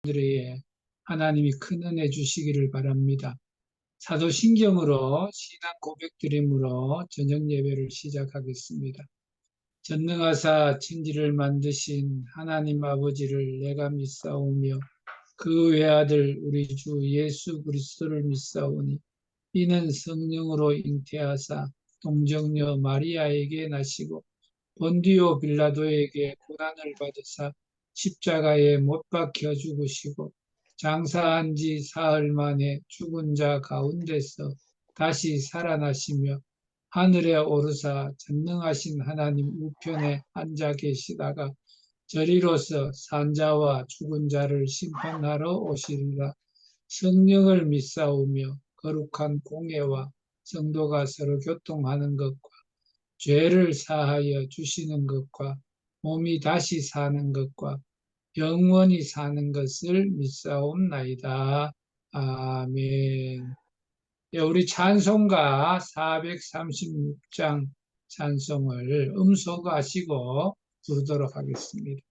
들에게 하나님이 큰 은혜 주시기를 바랍니다. 사도신경으로 신앙 고백드림으로 저녁 예배를 시작하겠습니다. 전능하사 천지를 만드신 하나님 아버지를 내가 믿사오며 그 외아들 우리 주 예수 그리스도를 믿사오니 이는 성령으로 잉태하사 동정녀 마리아에게 나시고 본디오 빌라도에게 고난을 받으사 십자가에 못 박혀 죽으시고 장사한 지 사흘 만에 죽은 자 가운데서 다시 살아나시며 하늘에 오르사 전능하신 하나님 우편에 앉아 계시다가 저리로서 산자와 죽은 자를 심판하러 오시리라. 성령을 믿사오며 거룩한 공예와 성도가 서로 교통하는 것과 죄를 사하여 주시는 것과 몸이 다시 사는 것과 영원히 사는 것을 믿사옵나이다. 아멘. 예, 우리 찬송가 436장 찬송을 음소거하시고 부르도록 하겠습니다.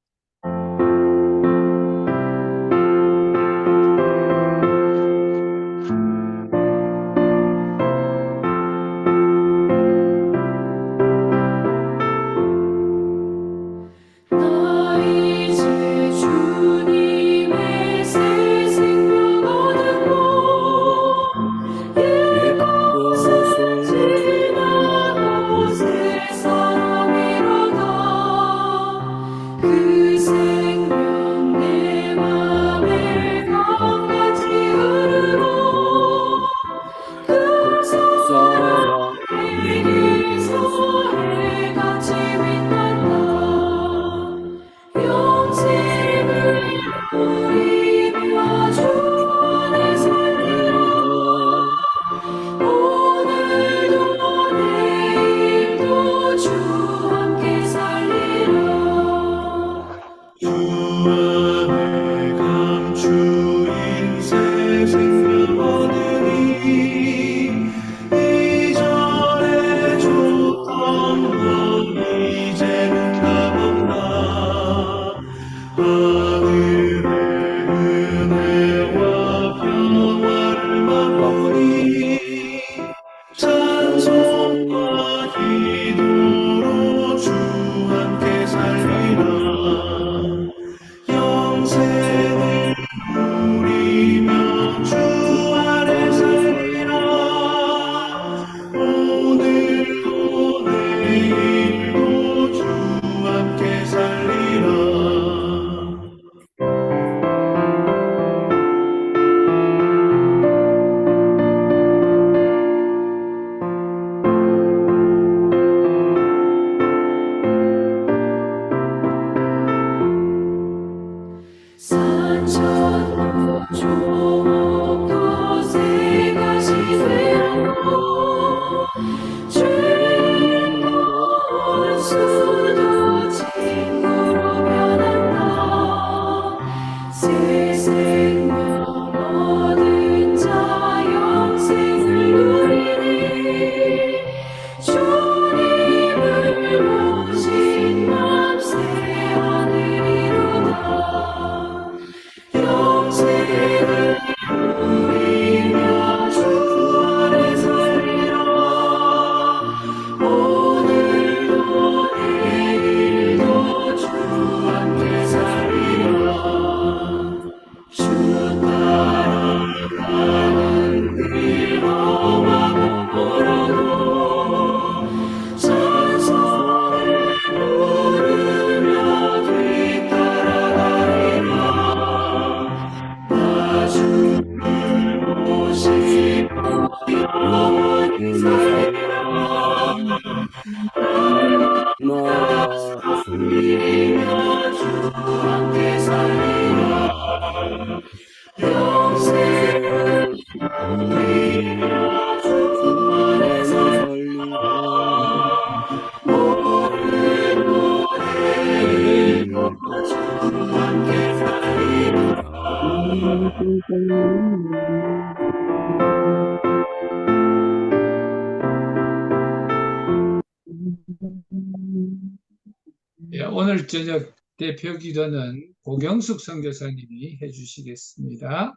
예, 오늘 저녁 대표 기도는 고경숙 선교사님이 해주시겠습니다.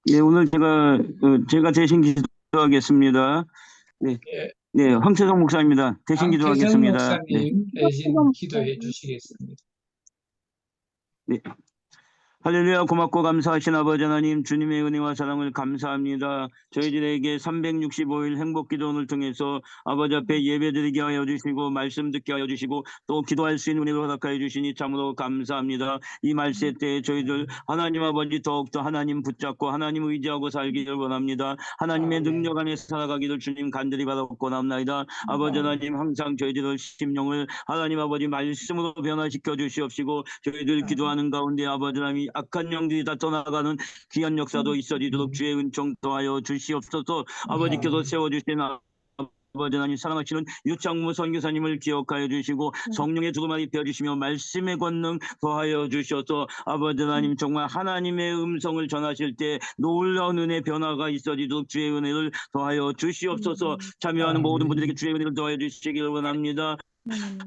네, 오늘 제가 대신 기도하겠습니다. 네, 예, 네, 황태성 목사입니다. 대신 양태성 기도하겠습니다. 네, 목사님 대신 기도해 주시겠습니다. 네. 할렐루야. 고맙고 감사하신 아버지 하나님, 주님의 은혜와 사랑을 감사합니다. 저희들에게 365일 행복기도원을 통해서 아버지 앞에 예배드리게 하여 주시고 말씀 듣게 하여 주시고 또 기도할 수 있는 은혜를 허락하여 주시니 참으로 감사합니다. 이 말세 때에 저희들 하나님 아버지 더욱더 하나님 붙잡고 하나님 의지하고 살기를 원합니다. 하나님의 능력 안에 살아가기를 주님 간절히 바라옵고나옵나이다. 아버지 하나님 항상 저희들의 심령을 하나님 아버지 말씀으로 변화시켜 주시옵시고 저희들 기도하는 가운데 아버지 하나님 악한 영들이 다 떠나가는 귀한 역사도 있어지도록 주의 은총 더하여 주시옵소서. 아버지께서 세워주신 아버지 하나님 사랑하시는 유창무 선교사님을 기억하여 주시고 성령의 두루마리 펴주시며 말씀의 권능 더하여 주셔서 아버지 하나님 정말 하나님의 음성을 전하실 때 놀라운 은혜 변화가 있어지도록 주의 은혜를 더하여 주시옵소서. 참여하는 모든 분들에게 주의 은혜를 더하여 주시기를 원합니다.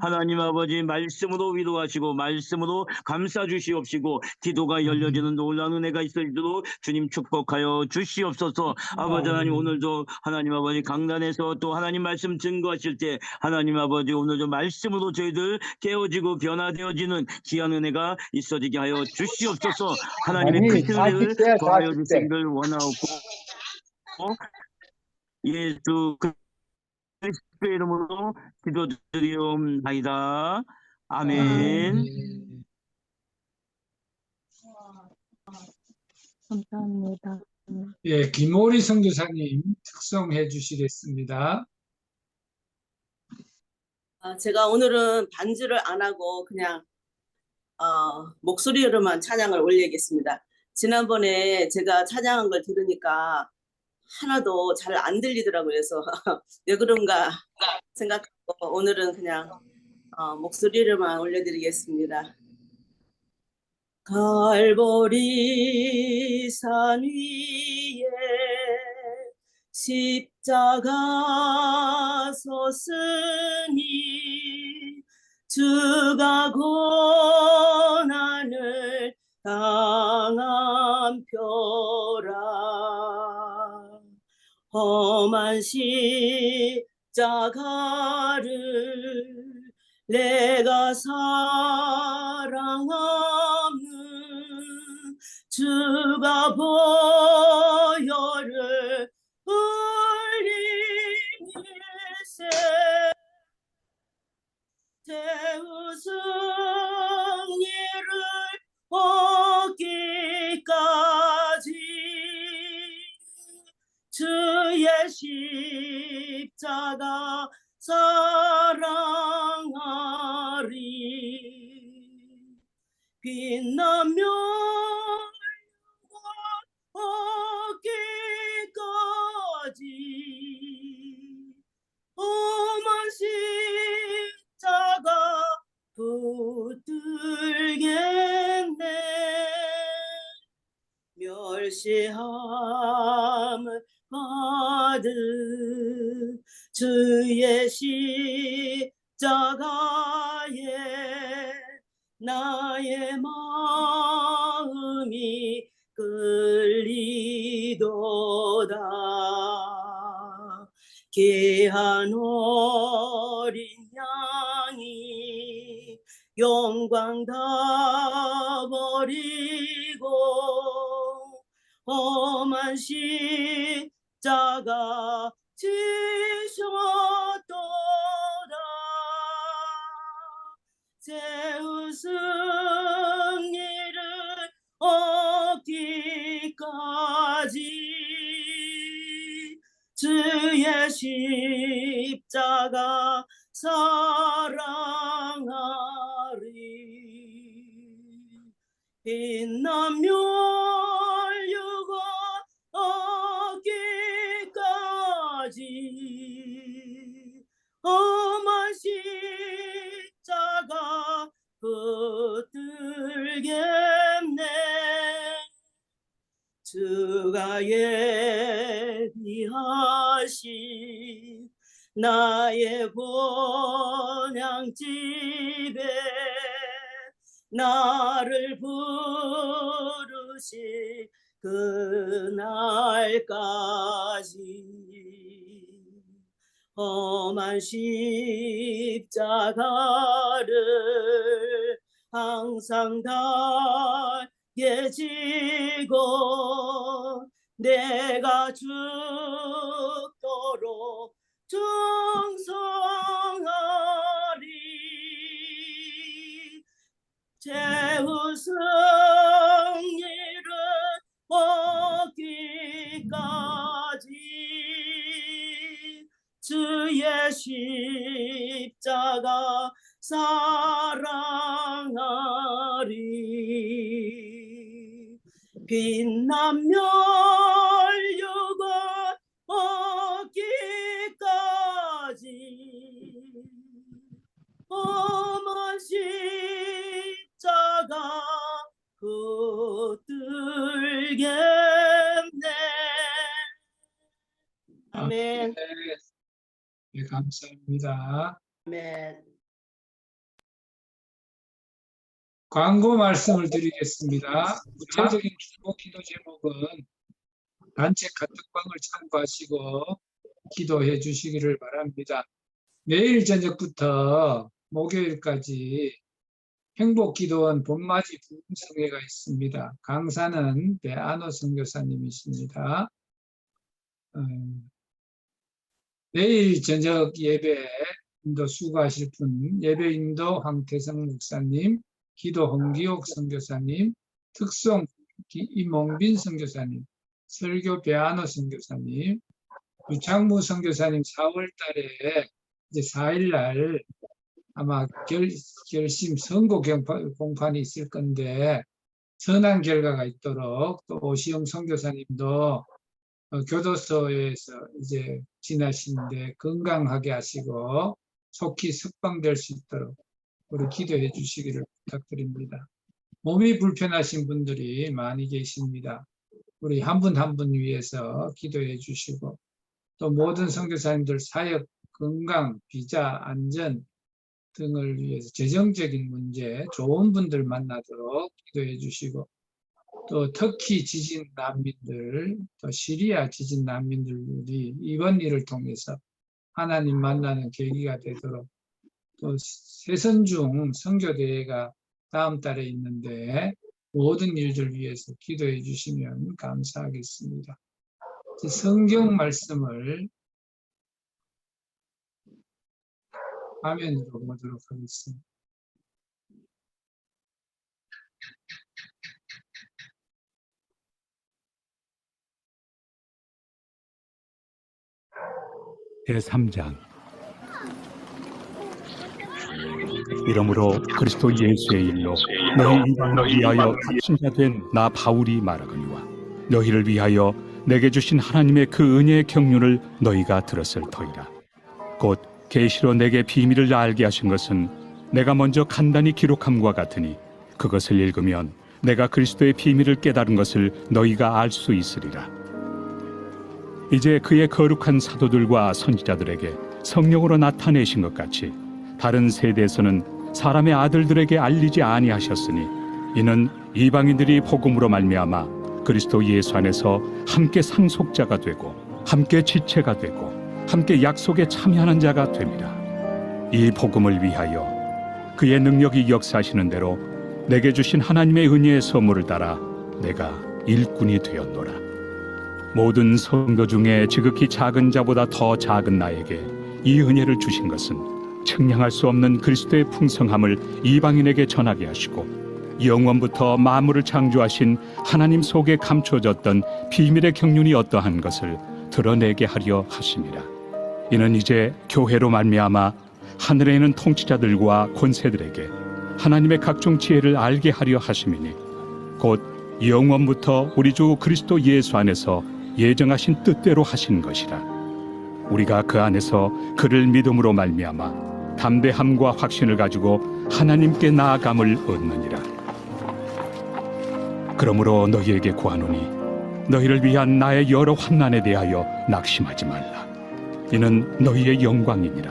하나님 아버지 말씀으로 위로하시고 말씀으로 감싸 주시옵시고 기도가 열려지는 놀라운 은혜가 있어지도록 주님 축복하여 주시옵소서. 아버지 하나님 오늘도 하나님 아버지 강단에서 또 하나님 말씀 증거하실 때 하나님 아버지 오늘도 말씀으로 저희들 깨어지고 변화되어지는 귀한 은혜가 있어지게 하여 주시옵소서. 하나님의 크신 은혜를 더하여 주시기를 원하옵고 예수 그리스도의 이름으로 기도드리옵나이다. 아멘. 감사합니다. 예, 김오리 선교사님 특송해 주시겠습니다. 제가 오늘은 반주를 안 하고 그냥 목소리로만 찬양을 올리겠습니다. 지난번에 제가 찬양한 걸 들으니까 하나도 잘 안 들리더라고요. 그래서 왜 그런가 생각하고 오늘은 그냥 목소리로만 올려드리겠습니다. 갈보리 산 위에 십자가 섰으니 주가 고난을 당한 표라. 험한 십자가를 내가 사랑하는 주가 보혈을 흘리밀세 대우승리를 얻기까지 주의 십자가 사랑하리. 빛나며 얻기까지 험한 십자가 붙들겠네. 멸시함을 받은 주의 십자가에 나의 마음이 끌리도다. 귀한 어린 양이 영광 다 버리고 험한 십자가 지셨도다. 세우 승리를 얻기까지 주의 십자가 사랑하리. 빛나며 열려고 얻기까지 험한 십자가 붙들겠네. 주가 예비하신 나의 본향집에 나를 부르시 그날까지 험한 십자가를 항상 달게 지고 내가 죽도록 충성하리 최후 승리를 얻기까지 주의 십자가 사랑하리 빛나며 멸류관 얻기까지 험한 십자가 붙들겠네. 아멘. 네, 감사합니다. 아멘. 광고 말씀을 드리겠습니다. 구체적인 중보 기도 제목은 단체 카톡방을 참고하시고 기도해 주시기를 바랍니다. 내일 저녁부터 목요일까지 행복기도원 봄맞이 부흥성회가 있습니다. 강사는 배안호 선교사님이십니다. 내일 저녁 예배 인도 수고하실 분, 예배 인도 황태성 목사님, 기도 홍기옥 선교사님, 특송 이몽빈 선교사님, 설교 배안호 선교사님, 유창무 선교사님 4월 달에 이제 4일 날 아마 결심 선고 공판이 있을 건데 선한 결과가 있도록 또 오시영 선교사님도 교도소에서 이제 지나시는데 건강하게 하시고 속히 석방될 수 있도록 우리 기도해 주시기를 부탁드립니다. 몸이 불편하신 분들이 많이 계십니다. 우리 한 분 한 분 위해서 기도해 주시고 또 모든 선교사님들 사역, 건강, 비자, 안전 등을 위해서 재정적인 문제, 좋은 분들 만나도록 기도해 주시고 또 터키 지진 난민들, 또 시리아 지진 난민들이 이번 일을 통해서 하나님 만나는 계기가 되도록 또 세선중 선교대회가 다음 달에 있는데 모든 일들 위해서 기도해 주시면 감사하겠습니다. 성경 말씀을 화면으로 보도록 하겠습니다. 제3장 이러므로 그리스도 예수의 일로 너희 이방을 위하여 갇힌 자 된 나 바울이 말하거니와 너희를 위하여 내게 주신 하나님의 그 은혜의 경륜을 너희가 들었을 터이라. 곧 계시로 내게 비밀을 알게 하신 것은 내가 먼저 간단히 기록함과 같으니 그것을 읽으면 내가 그리스도의 비밀을 깨달은 것을 너희가 알 수 있으리라. 이제 그의 거룩한 사도들과 선지자들에게 성령으로 나타내신 것 같이 다른 세대에서는 사람의 아들들에게 알리지 아니하셨으니 이는 이방인들이 복음으로 말미암아 그리스도 예수 안에서 함께 상속자가 되고 함께 지체가 되고 함께 약속에 참여하는 자가 됨이라. 이 복음을 위하여 그의 능력이 역사하시는 대로 내게 주신 하나님의 은혜의 선물을 따라 내가 일꾼이 되었노라. 모든 성도 중에 지극히 작은 자보다 더 작은 나에게 이 은혜를 주신 것은 측량할 수 없는 그리스도의 풍성함을 이방인에게 전하게 하시고 영원부터 만물을 창조하신 하나님 속에 감춰졌던 비밀의 경륜이 어떠한 것을 드러내게 하려 하심이라. 이는 이제 교회로 말미암아 하늘에 있는 통치자들과 권세들에게 하나님의 각종 지혜를 알게 하려 하심이니 곧 영원부터 우리 주 그리스도 예수 안에서 예정하신 뜻대로 하신 것이라. 우리가 그 안에서 그를 믿음으로 말미암아 담대함과 확신을 가지고 하나님께 나아감을 얻느니라. 그러므로 너희에게 구하노니 너희를 위한 나의 여러 환난에 대하여 낙심하지 말라. 이는 너희의 영광이니라.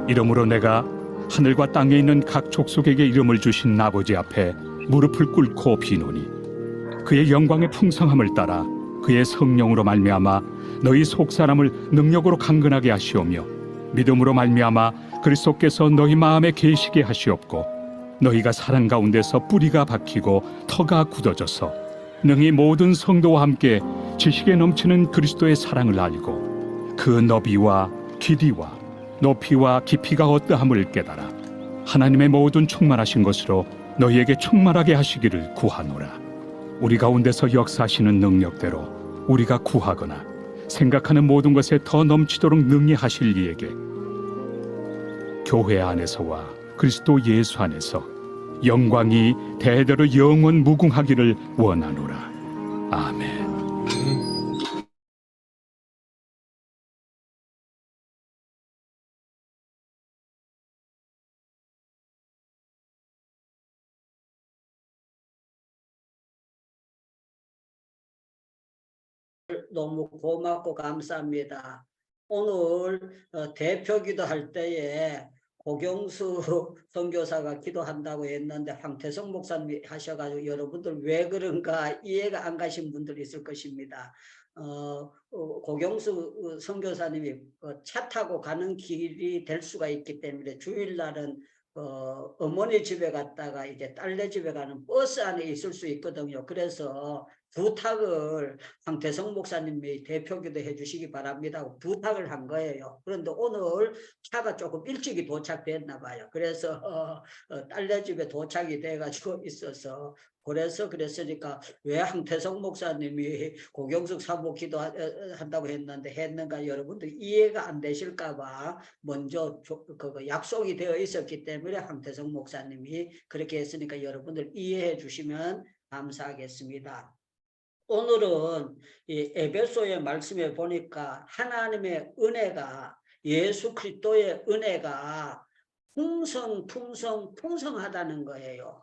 이러므로 내가 하늘과 땅에 있는 각 족속에게 이름을 주신 아버지 앞에 무릎을 꿇고 비노니 그의 영광의 풍성함을 따라 그의 성령으로 말미암아 너희 속사람을 능력으로 강건하게 하시오며 믿음으로 말미암아 그리스도께서 너희 마음에 계시게 하시옵고 너희가 사랑 가운데서 뿌리가 박히고 터가 굳어져서 능히 모든 성도와 함께 지식에 넘치는 그리스도의 사랑을 알고 그 너비와 길이와 높이와 깊이가 어떠함을 깨달아 하나님의 모든 충만하신 것으로 너희에게 충만하게 하시기를 구하노라. 우리 가운데서 역사하시는 능력대로 우리가 구하거나 생각하는 모든 것에 더 넘치도록 능히 하실 이에게 교회 안에서와 그리스도 예수 안에서 영광이 대대로 영원 무궁하기를 원하노라. 아멘. 너무 고맙고 감사합니다. 오늘 대표 기도할 때에 고경수 선교사가 기도한다고 했는데 황태성 목사님이 하셔가지고 여러분들 왜 그런가 이해가 안 가신 분들이 있을 것입니다. 고경수 선교사님이 차 타고 가는 길이 될 수가 있기 때문에 주일날은 어머니 집에 갔다가 이제 딸네 집에 가는 버스 안에 있을 수 있거든요. 그래서 부탁을 황태성 목사님이 대표기도 해주시기 바랍니다. 부탁을 한 거예요. 그런데 오늘 차가 조금 일찍이 도착됐나 봐요. 그래서 딸네 집에 도착이 돼가지고 있어서 그랬으니까 왜 황태성 목사님이 고경숙 사모 기도한다고 했는가 여러분들 이해가 안 되실까봐 먼저 그거 약속이 되어 있었기 때문에 황태성 목사님이 그렇게 했으니까 여러분들 이해해 주시면 감사하겠습니다. 오늘은 이 에베소의 말씀에 보니까 하나님의 은혜가 예수 그리스도의 은혜가 풍성하다는 거예요.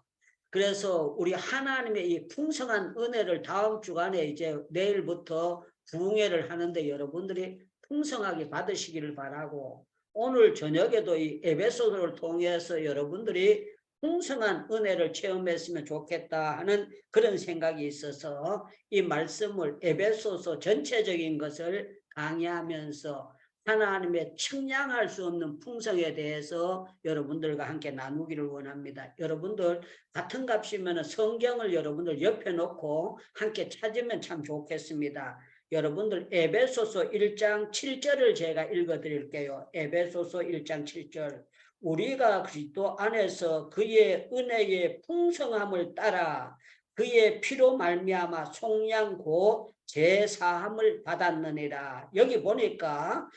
그래서 우리 하나님의 이 풍성한 은혜를 다음 주간에 이제 내일부터 부흥회를 하는데 여러분들이 풍성하게 받으시기를 바라고 오늘 저녁에도 이 에베소서를 통해서 여러분들이 풍성한 은혜를 체험했으면 좋겠다 하는 그런 생각이 있어서 이 말씀을 에베소서 전체적인 것을 강의하면서 하나님의 측량할 수 없는 풍성에 대해서 여러분들과 함께 나누기를 원합니다. 여러분들 같은 값이면 성경을 여러분들 옆에 놓고 함께 찾으면 참 좋겠습니다. 여러분들 에베소서 1장 7절을 제가 읽어드릴게요. 에베소서 1장 7절 우리가 그리스도 안에서 그의 은혜의 풍성함을 따라 그의 피로 말미암아 속량 곧 제사함을 받았느니라. 여기 보니까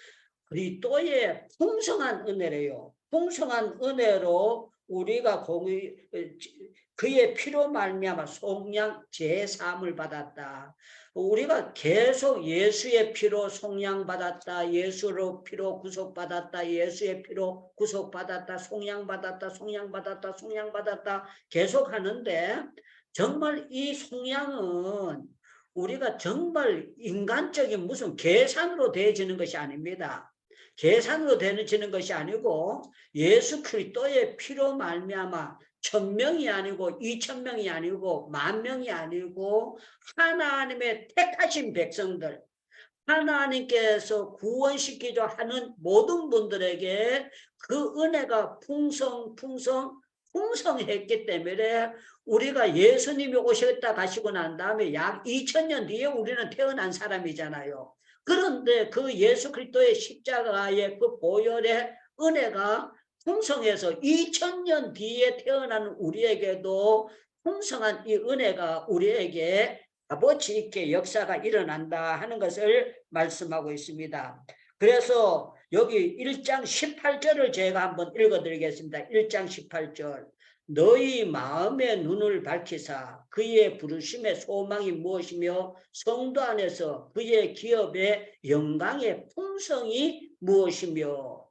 그리스도의 풍성한 은혜래요. 풍성한 은혜로 우리가 그의 피로 말미암아 속량 제사함을 받았다. 우리가 계속 예수의 피로 속량받았다. 예수로 피로 구속받았다. 예수의 피로 구속받았다. 속량받았다. 계속 하는데 정말 이 속량은 우리가 정말 인간적인 무슨 계산으로 되어지는 것이 아닙니다. 계산으로 되어지는 것이 아니고 예수 그리스도의 피로 말미암아 1000명이 아니고 2000명이 아니고 10,000명이 아니고 하나님의 택하신 백성들 하나님께서 구원시키려 하는 모든 분들에게 그 은혜가 풍성했기 때문에 우리가 예수님이 오셨다 가시고 난 다음에 약 2000년 뒤에 우리는 태어난 사람이잖아요. 그런데 그 예수 그리스도의 십자가의 그 보혈의 은혜가 풍성해서 2000년 뒤에 태어난 우리에게도 풍성한 이 은혜가 우리에게 값어치 있게 역사가 일어난다 하는 것을 말씀하고 있습니다. 그래서 여기 1장 18절을 제가 한번 읽어드리겠습니다. 1장 18절 너희 마음의 눈을 밝히사 그의 부르심의 소망이 무엇이며 성도 안에서 그의 기업의 영광의 풍성이 무엇이며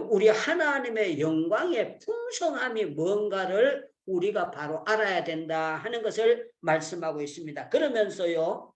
우리 하나님의 영광의 풍성함이 뭔가를 우리가 바로 알아야 된다 하는 것을 말씀하고 있습니다. 그러면서요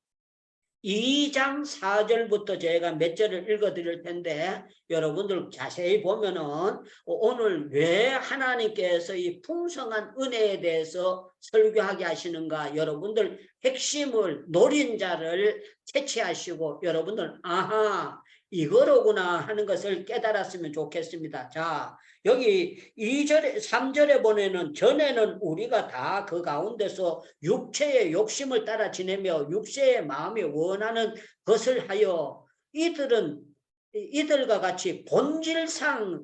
2장 4절부터 제가 몇 절을 읽어 드릴 텐데 여러분들 자세히 보면은 오늘 왜 하나님께서 이 풍성한 은혜에 대해서 설교하게 하시는가, 여러분들 핵심을 노린 자를 채취하시고 여러분들 아하 이거로구나 하는 것을 깨달았으면 좋겠습니다. 자, 여기 2절에 3절에 보면은 전에는 우리가 다 그 가운데서 육체의 욕심을 따라 지내며 육체의 마음이 원하는 것을 하여 이들과 같이 본질상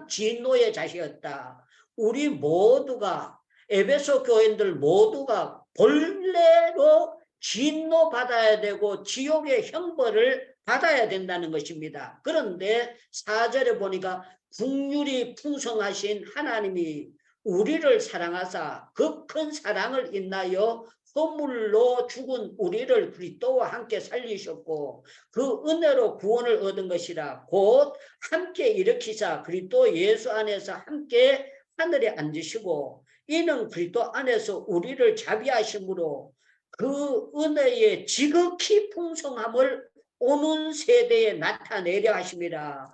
진노의 자식이었다. 우리 모두가 에베소 교인들 모두가 본래로 진노 받아야 되고 지옥의 형벌을 받아야 된다는 것입니다. 그런데 4절에 보니까 긍휼이 풍성하신 하나님이 우리를 사랑하사 그 큰 사랑을 인하여 허물로 죽은 우리를 그리스도와 함께 살리셨고 그 은혜로 구원을 얻은 것이라. 곧 함께 일으키사 그리스도 예수 안에서 함께 하늘에 앉으시고 이는 그리스도 안에서 우리를 자비하심으로 그 은혜의 지극히 풍성함을 오는 세대에 나타내려 하심이라.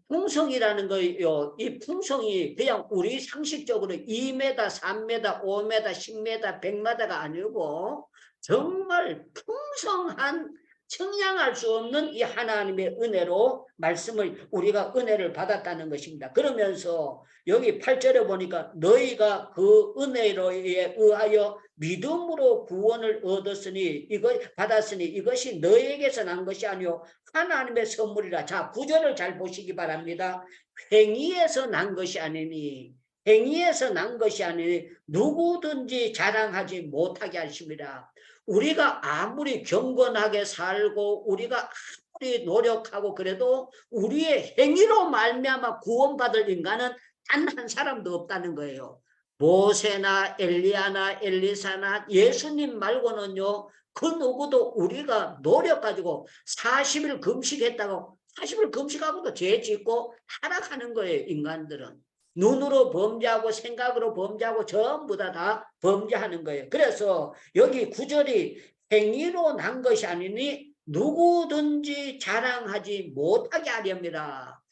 풍성이라는 거요. 이 풍성이 그냥 우리 상식적으로 2m, 3m, 5m, 10m, 100m가 아니고 정말 풍성한 청량할 수 없는 이 하나님의 은혜로 말씀을 우리가 은혜를 받았다는 것입니다. 그러면서 여기 8절에 보니까 너희가 그 은혜로에 의하여 믿음으로 구원을 얻었으니 받았으니 이것이 너희에게서 난 것이 아니요 하나님의 선물이라. 자, 9절을 잘 보시기 바랍니다. 행위에서 난 것이 아니니 누구든지 자랑하지 못하게 하심이라. 우리가 아무리 경건하게 살고 우리가 아무리 노력하고 그래도 우리의 행위로 말미암아 구원받을 인간은 단 한 사람도 없다는 거예요. 모세나 엘리야나 엘리사나 예수님 말고는요 그 누구도 우리가 노력 가지고 40일 금식했다고 40일 금식하고도 죄 짓고 타락하는 거예요. 인간들은 눈으로 범죄하고 생각으로 범죄하고 전부 다 범죄하는 거예요. 그래서 여기 9절이 행위로 난 것이 아니니 누구든지 자랑하지 못하게 하렵니다.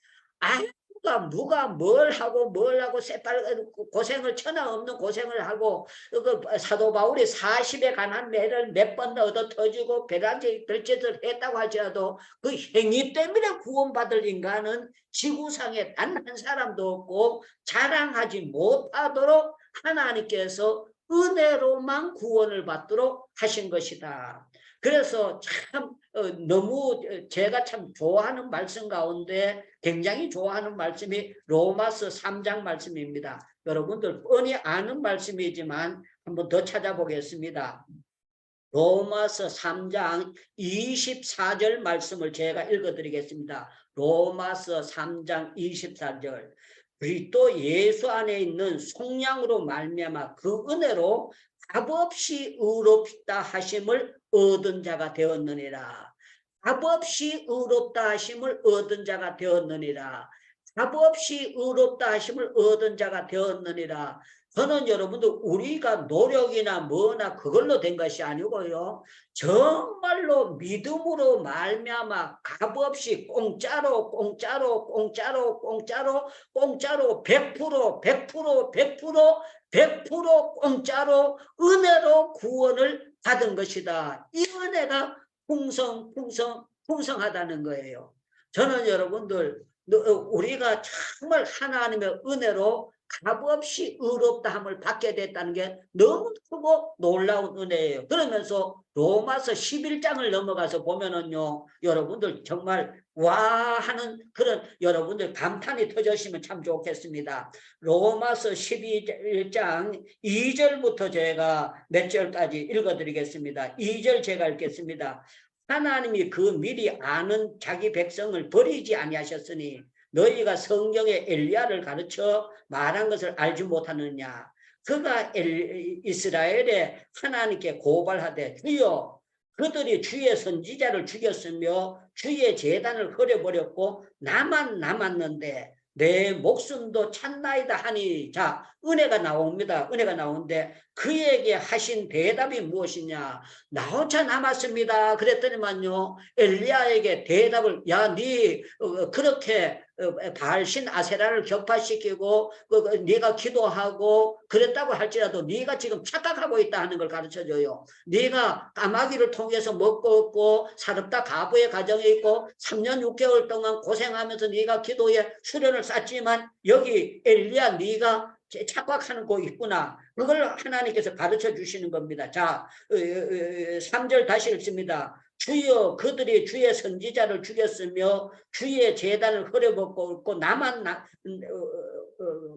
누가 뭘 하고 새빨 고생을 천하 없는 고생을 하고 사도 바울이 40에 관한 매를 몇 번 얻어 터지고 별가지 별짓을 했다고 할지라도 그 행위 때문에 구원받을 인간은 지구상에 단 한 사람도 없고 자랑하지 못하도록 하나님께서 은혜로만 구원을 받도록 하신 것이다. 그래서 참 너무 제가 참 좋아하는 말씀 가운데 굉장히 좋아하는 말씀이 로마서 3장 말씀입니다. 여러분들 뻔히 아는 말씀이지만 한번 더 찾아보겠습니다. 로마서 3장 24절 말씀을 제가 읽어드리겠습니다. 로마서 3장 24절. 그리스도 예수 안에 있는 속량으로 말미암아 그 은혜로 값없이 의롭다 하심을 얻은 자가 되었느니라. 값없이 의롭다 하심을 얻은 자가 되었느니라. 값없이 의롭다 하심을 얻은 자가 되었느니라. 저는 여러분들 우리가 노력이나 뭐나 그걸로 된 것이 아니고요. 정말로 믿음으로 말미암아 값없이 공짜로 100% 공짜로 은혜로 구원을 받은 것이다. 이 은혜가 풍성하다는 거예요. 저는 여러분들 우리가 정말 하나님의 은혜로 값없이 의롭다함을 받게 됐다는 게 너무 크고 놀라운 은혜예요. 그러면서 로마서 11장을 넘어가서 보면은요, 여러분들 정말 와 하는 그런 여러분들 감탄이 터졌으면 참 좋겠습니다. 로마서 12장 2절부터 제가 몇 절까지 읽어드리겠습니다. 2절 제가 읽겠습니다. 하나님이 그 미리 아는 자기 백성을 버리지 아니하셨으니 너희가 성경에 엘리야를 가르쳐 말한 것을 알지 못하느냐. 그가 이스라엘에 하나님께 고발하되 주여 그들이 주의 선지자를 죽였으며 주의 제단을 흐려버렸고 나만 남았는데 내 목숨도 찼나이다 하니. 자, 은혜가 나옵니다. 은혜가 나오는데 그에게 하신 대답이 무엇이냐? 나 혼자 남았습니다. 그랬더니만요, 엘리야에게 대답을, 야, 네 그렇게 바알신 아세라를 격파시키고 네가 기도하고 그랬다고 할지라도 네가 지금 착각하고 있다 하는 걸 가르쳐줘요. 네가 까마귀를 통해서 먹고 없고 사렙다 가부의 가정에 있고 3년 6개월 동안 고생하면서 네가 기도에 수련을 쌓지만 여기 엘리야 네가 착각하는 거 있구나. 그걸 하나님께서 가르쳐 주시는 겁니다. 자, 3절 다시 읽습니다. 주여 그들이 주의 선지자를 죽였으며 주의 제단을 흐려먹고 나만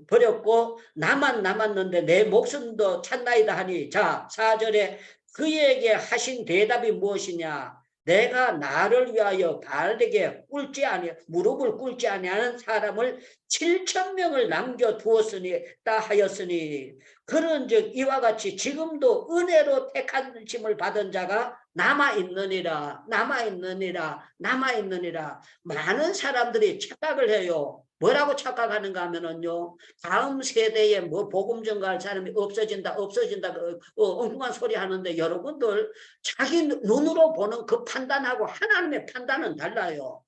버렸고 나만 남았는데 내 목숨도 찾나이다 하니, 자 4절에 그에게 하신 대답이 무엇이냐? 내가 나를 위하여 바알에게 무릎을 꿇지 아니하는 사람을 7,000명을 남겨두었으니 하였으니, 그런즉 이와 같이 지금도 은혜로 택하심을 받은 자가 남아있느니라. 많은 사람들이 착각을 해요. 뭐라고 착각하는가 하면은요, 다음 세대에 뭐 복음 전가할 사람이 없어진다 엉뚱한 소리 하는데, 여러분들 자기 눈으로 보는 그 판단하고 하나님의 판단은 달라요.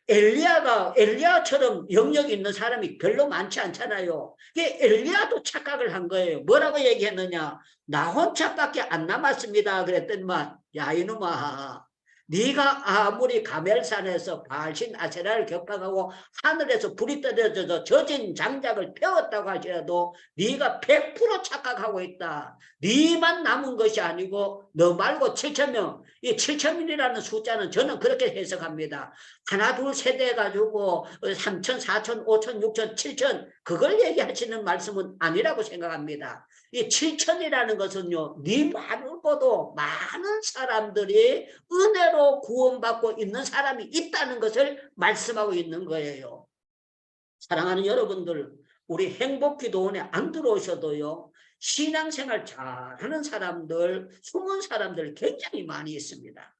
엘리야처럼 영역이 있는 사람이 별로 많지 않잖아요. 엘리야도 착각을 한 거예요. 뭐라고 얘기했느냐? 나 혼자밖에 안 남았습니다. 그랬더니만, 야 이놈아, 네가 아무리 가멜산에서 바알신 아세라를 격파하고 하늘에서 불이 떨어져서 젖은 장작을 태웠다고 하더라도 네가 100% 착각하고 있다. 네만 남은 것이 아니고 너 말고 7,000명. 이 7,000명이라는 숫자는 저는 그렇게 해석합니다. 하나 둘 세대 가지고 3,000, 4,000, 5,000, 6,000, 7,000 그걸 얘기하시는 말씀은 아니라고 생각합니다. 이 7,000이라는 것은요, 네 말고도 많은 사람들이 은혜로 구원받고 있는 사람이 있다는 것을 말씀하고 있는 거예요. 사랑하는 여러분들, 우리 행복기도원에 안 들어오셔도요, 신앙생활 잘하는 사람들, 숨은 사람들 굉장히 많이 있습니다.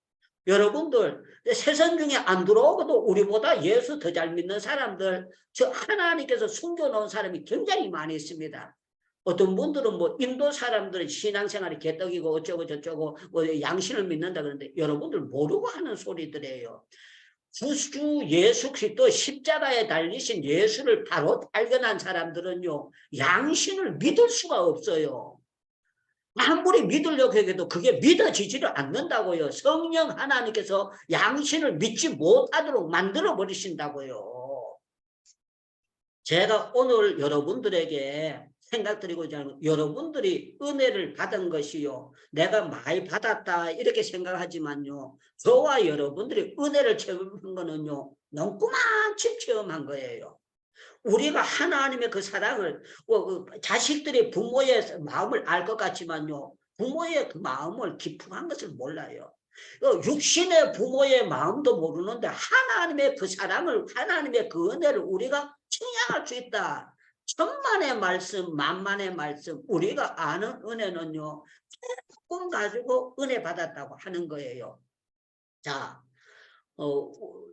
여러분들 세상 중에 안 들어오고도 우리보다 예수 더 잘 믿는 사람들, 저 하나님께서 숨겨놓은 사람이 굉장히 많이 있습니다. 어떤 분들은 뭐 인도 사람들은 신앙생활이 개떡이고 어쩌고 저쩌고 뭐 양신을 믿는다 그러는데, 여러분들 모르고 하는 소리들이에요. 구주 예수 그리스도 십자가에 달리신 예수를 바로 발견한 사람들은요, 양신을 믿을 수가 없어요. 아무리 믿으려고 해도 그게 믿어지지를 않는다고요. 성령 하나님께서 양신을 믿지 못하도록 만들어 버리신다고요. 제가 오늘 여러분들에게 생각드리고자 하는, 여러분들이 은혜를 받은 것이요, 내가 많이 받았다 이렇게 생각하지만요, 저와 여러분들이 은혜를 체험한 거는요, 너무만치 체험한 거예요. 우리가 하나님의 그 사랑을, 자식들이 부모의 마음을 알 것 같지만요, 부모의 그 마음을 깊은 것을 몰라요. 육신의 부모의 마음도 모르는데 하나님의 그 사랑을, 하나님의 그 은혜를 우리가 청량할 수 있다. 천만의 말씀, 만만의 말씀, 우리가 아는 은혜는요, 조금 가지고 은혜 받았다고 하는 거예요. 자,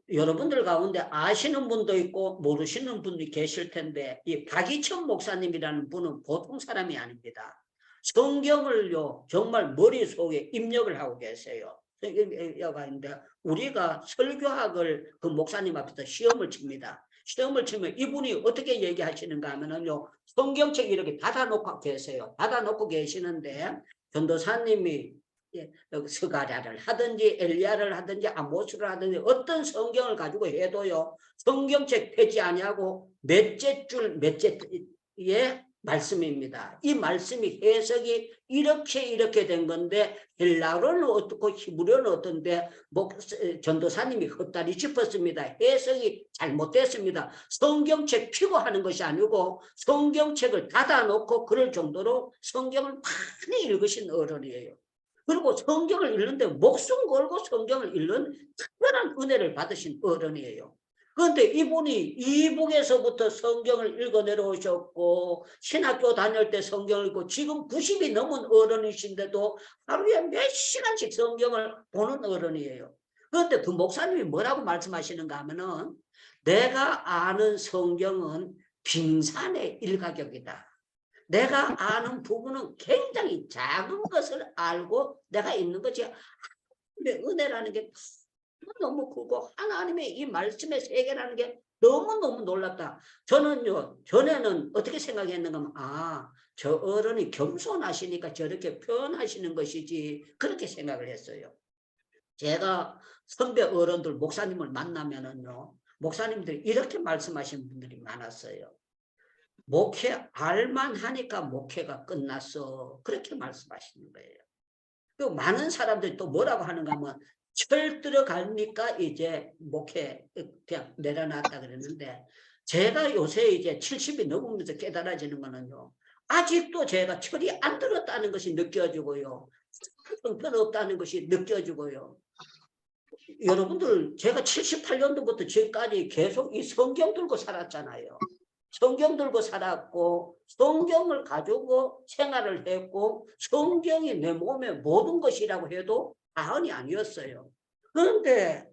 여러분들 가운데 아시는 분도 있고 모르시는 분이 계실 텐데, 이 박이천 목사님이라는 분은 보통 사람이 아닙니다. 성경을요, 정말 머릿속에 입력을 하고 계세요. 있는데, 우리가 설교학을 그 목사님 앞에서 시험을 칩니다. 시험을 치면 이분이 어떻게 얘기하시는가 하면은요, 성경책 이렇게 닫아놓고 계세요. 닫아놓고 계시는데, 전도사님이 스가랴를 하든지 엘리야를 하든지 아모스를 하든지 어떤 성경을 가지고 해도요, 성경책 펴지 아니하고 몇째 줄 몇째의 말씀입니다. 이 말씀이 해석이 이렇게 된 건데, 헬라어는 어떻고 히브리어는 어떤데, 전도사님이 헛다리 짚었습니다. 해석이 잘못됐습니다. 성경책 피고 하는 것이 아니고 성경책을 닫아놓고 그럴 정도로 성경을 많이 읽으신 어른이에요. 그리고 성경을 읽는데 목숨 걸고 성경을 읽는 특별한 은혜를 받으신 어른이에요. 그런데 이분이 이북에서부터 성경을 읽어 내려오셨고, 신학교 다닐 때 성경을 읽고, 지금 90이 넘은 어른이신데도 하루에 몇 시간씩 성경을 보는 어른이에요. 그런데 그 목사님이 뭐라고 말씀하시는가 하면은, 내가 아는 성경은 빙산의 일가격이다. 내가 아는 부분은 굉장히 작은 것을 알고 내가 있는 거지. 하나님의 은혜라는 게 너무 크고 하나님의 이 말씀의 세계라는 게 너무너무 놀랍다. 저는요, 전에는 어떻게 생각했는가 하면, 저 어른이 겸손하시니까 저렇게 표현하시는 것이지, 그렇게 생각을 했어요. 제가 선배 어른들, 목사님을 만나면은요, 목사님들이 이렇게 말씀하시는 분들이 많았어요. 목회 알만 하니까 목회가 끝났어. 그렇게 말씀하시는 거예요. 또 많은 사람들이 또 뭐라고 하는가 하면, 철 들어가니까 이제 목회 그냥 내려놨다 그랬는데, 제가 요새 이제 70이 넘으면서 깨달아지는 거는요, 아직도 제가 철이 안 들었다는 것이 느껴지고요, 형편없다는 것이 느껴지고요. 여러분들, 제가 78년도부터 지금까지 계속 이 성경 들고 살았잖아요. 성경 들고 살았고, 성경을 가지고 생활을 했고, 성경이 내 몸의 모든 것이라고 해도 과언이 아니었어요. 그런데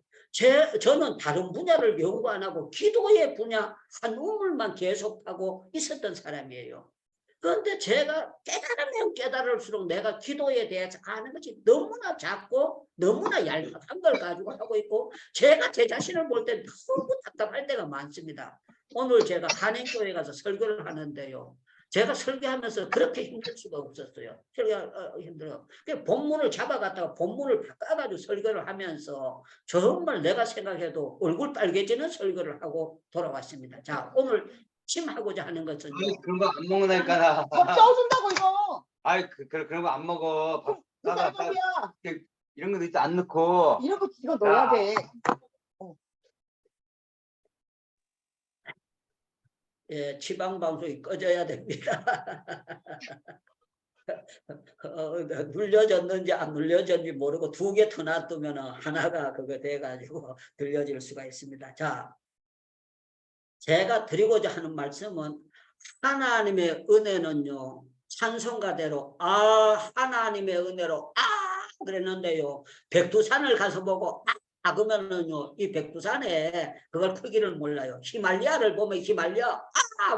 저는 다른 분야를 연구 안 하고 기도의 분야 한 우물만 계속하고 있었던 사람이에요. 그런데 제가 깨달으면 깨달을수록 내가 기도에 대해서 아는 것이 너무나 작고 너무나 얄팍한 걸 가지고 하고 있고, 제가 제 자신을 볼 때 너무 답답할 때가 많습니다. 오늘 제가 한인교회 가서 설교를 하는데요, 제가 설교하면서 그렇게 힘들 수가 없었어요. 설교가 힘들어. 본문을 잡아갔다가 본문을 바꿔가지고 설교를 하면서 정말 내가 생각해도 얼굴 빨개지는 설교를 하고 돌아왔습니다. 자, 오늘 침하고자 하는 것은요. 아니, 그런 거 안 먹는다니까. 밥 싸워준다고 이거. 아이 그런 거 안 먹어. 밥 무슨 싸가 알밥이야? 이런 거 있어 안 넣고. 이런 거 이거 넣어야 돼. 예, 지방 방송이 꺼져야 됩니다. 눌려졌는지 안 눌려졌는지 모르고 두 개 더 놔두면 하나가 그거 돼가지고 들려질 수가 있습니다. 자, 제가 드리고자 하는 말씀은, 하나님의 은혜는요, 찬송가대로 하나님의 은혜로 그랬는데요, 백두산을 가서 보고 그러면은요, 이 백두산에 그걸 크기를 몰라요. 히말리아를 보면 히말리아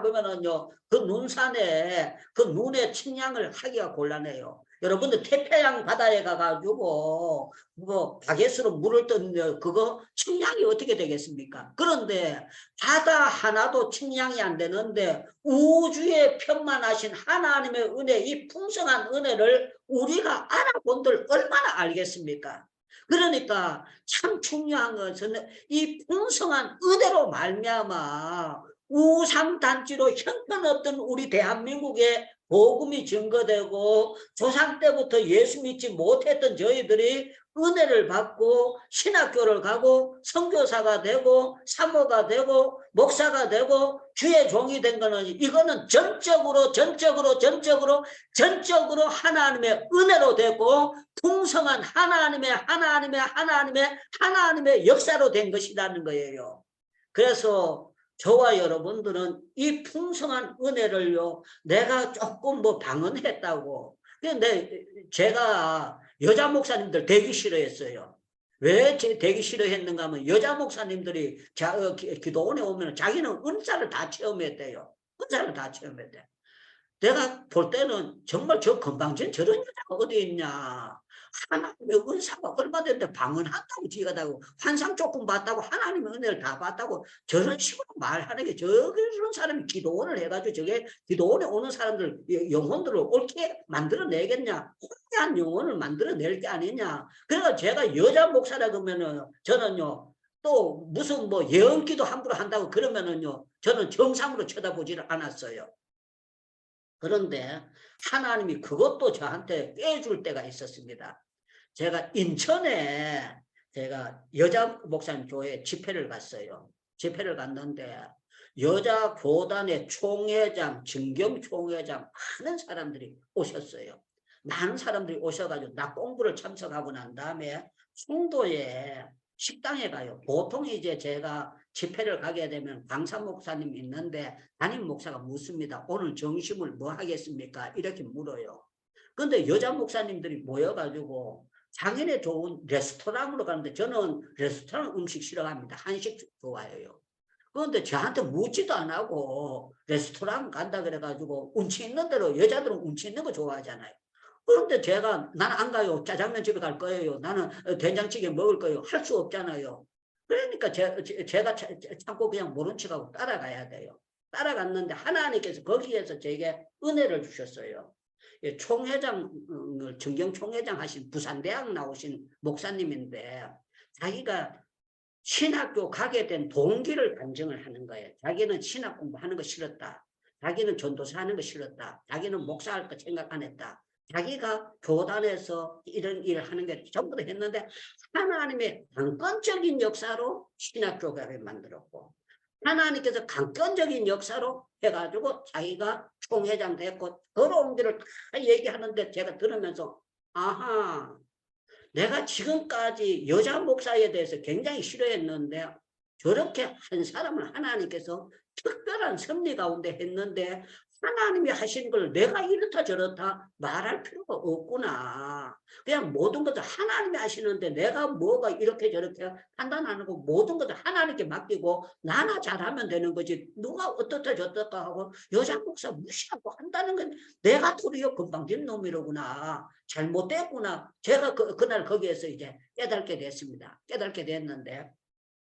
그러면은요, 그 눈산에 그 눈의 측량을 하기가 곤란해요. 여러분들 태평양 바다에 가가지고 뭐 바게트로 물을 떴는데 그거 측량이 어떻게 되겠습니까? 그런데 바다 하나도 측량이 안 되는데 우주에 편만하신 하나님의 은혜, 이 풍성한 은혜를 우리가 알아본들 얼마나 알겠습니까? 그러니까 참 중요한 것은 이 풍성한 은혜로 말미암아 우상단지로 형편없던 우리 대한민국에 복음이 증거되고, 조상 때부터 예수 믿지 못했던 저희들이 은혜를 받고 신학교를 가고 선교사가 되고 사모가 되고 목사가 되고 주의 종이 된 거는, 이거는 전적으로 하나님의 은혜로 되고 풍성한 하나님의 역사로 된 것이라는 거예요. 그래서 저와 여러분들은 이 풍성한 은혜를요, 내가 조금 뭐 방언했다고. 근데 제가 여자 목사님들 되기 싫어했어요. 왜 되기 싫어했는가 하면, 여자 목사님들이 기도원에 오면 자기는 은사를 다 체험했대요. 은사를 다 체험했대. 내가 볼 때는 정말 저 건방진 저런 여자가 어디 있냐. 하나님의 은사가 얼마 됐는데 방언한다고 지가다고, 환상 조금 봤다고, 하나님의 은혜를 다 봤다고 저런 식으로 말하는 게, 저런 사람이 기도원을 해가지고 저게 기도원에 오는 사람들 영혼들을 옳게 만들어내겠냐, 혼미한 영혼을 만들어낼 게 아니냐. 그래서 제가 여자 목사라 그러면은 저는요, 또 무슨 뭐 예언기도 함부로 한다고 그러면은요, 저는 정상으로 쳐다보지를 않았어요. 그런데 하나님이 그것도 저한테 빼줄 때가 있었습니다. 제가 인천에 제가 여자 목사님 교회 집회를 갔어요. 집회를 갔는데 여자 교단의 총회장, 증경 총회장 많은 사람들이 오셨어요. 많은 사람들이 오셔가지고 나 공부를 참석하고 난 다음에 송도에 식당에 가요. 보통 이제 제가 집회를 가게 되면 강사 목사님 있는데 담임 목사가 묻습니다. 오늘 점심을 뭐 하겠습니까? 이렇게 물어요. 근데 여자 목사님들이 모여가지고 자기네 좋은 레스토랑으로 가는데, 저는 레스토랑 음식 싫어합니다. 한식 좋아해요. 그런데 저한테 묻지도 안 하고 레스토랑 간다 그래가지고 운치 있는 대로 여자들은 운치 있는 거 좋아하잖아요. 그런데 제가 나는 안 가요. 짜장면 집에 갈 거예요. 나는 된장찌개 먹을 거예요. 할 수 없잖아요. 그러니까 제가 참고 그냥 모른 척하고 따라가야 돼요. 따라갔는데 하나님께서 거기에서 제게 은혜를 주셨어요. 예, 총회장을 정경 총회장 하신 부산대학 나오신 목사님인데 자기가 신학교 가게 된 동기를 반증을 하는 거예요. 자기는 신학 공부하는 거 싫었다. 자기는 전도사 하는 거 싫었다. 자기는 목사할 거 생각 안 했다. 자기가 교단에서 이런 일을 하는 게 전부 다 했는데 하나님의 강권적인 역사로 신학교를 만들었고 하나님께서 강권적인 역사로 해가지고 자기가 총회장 됐고 걸어온 길을 다 얘기하는데 제가 들으면서 아하 내가 지금까지 여자 목사에 대해서 굉장히 싫어했는데 저렇게 한 사람을 하나님께서 특별한 섭리 가운데 했는데 하나님이 하신 걸 내가 이렇다 저렇다 말할 필요가 없구나. 그냥 모든 것을 하나님이 하시는데 내가 뭐가 이렇게 저렇게 판단 안 하고 모든 것을 하나님께 맡기고 나나 잘하면 되는 거지. 누가 어떻다 저떻다 하고 여자 목사 무시하고 한다는 건 내가 도리어 건방진 놈이로구나. 잘못됐구나. 제가 그날 거기에서 이제 깨닫게 됐습니다. 깨닫게 됐는데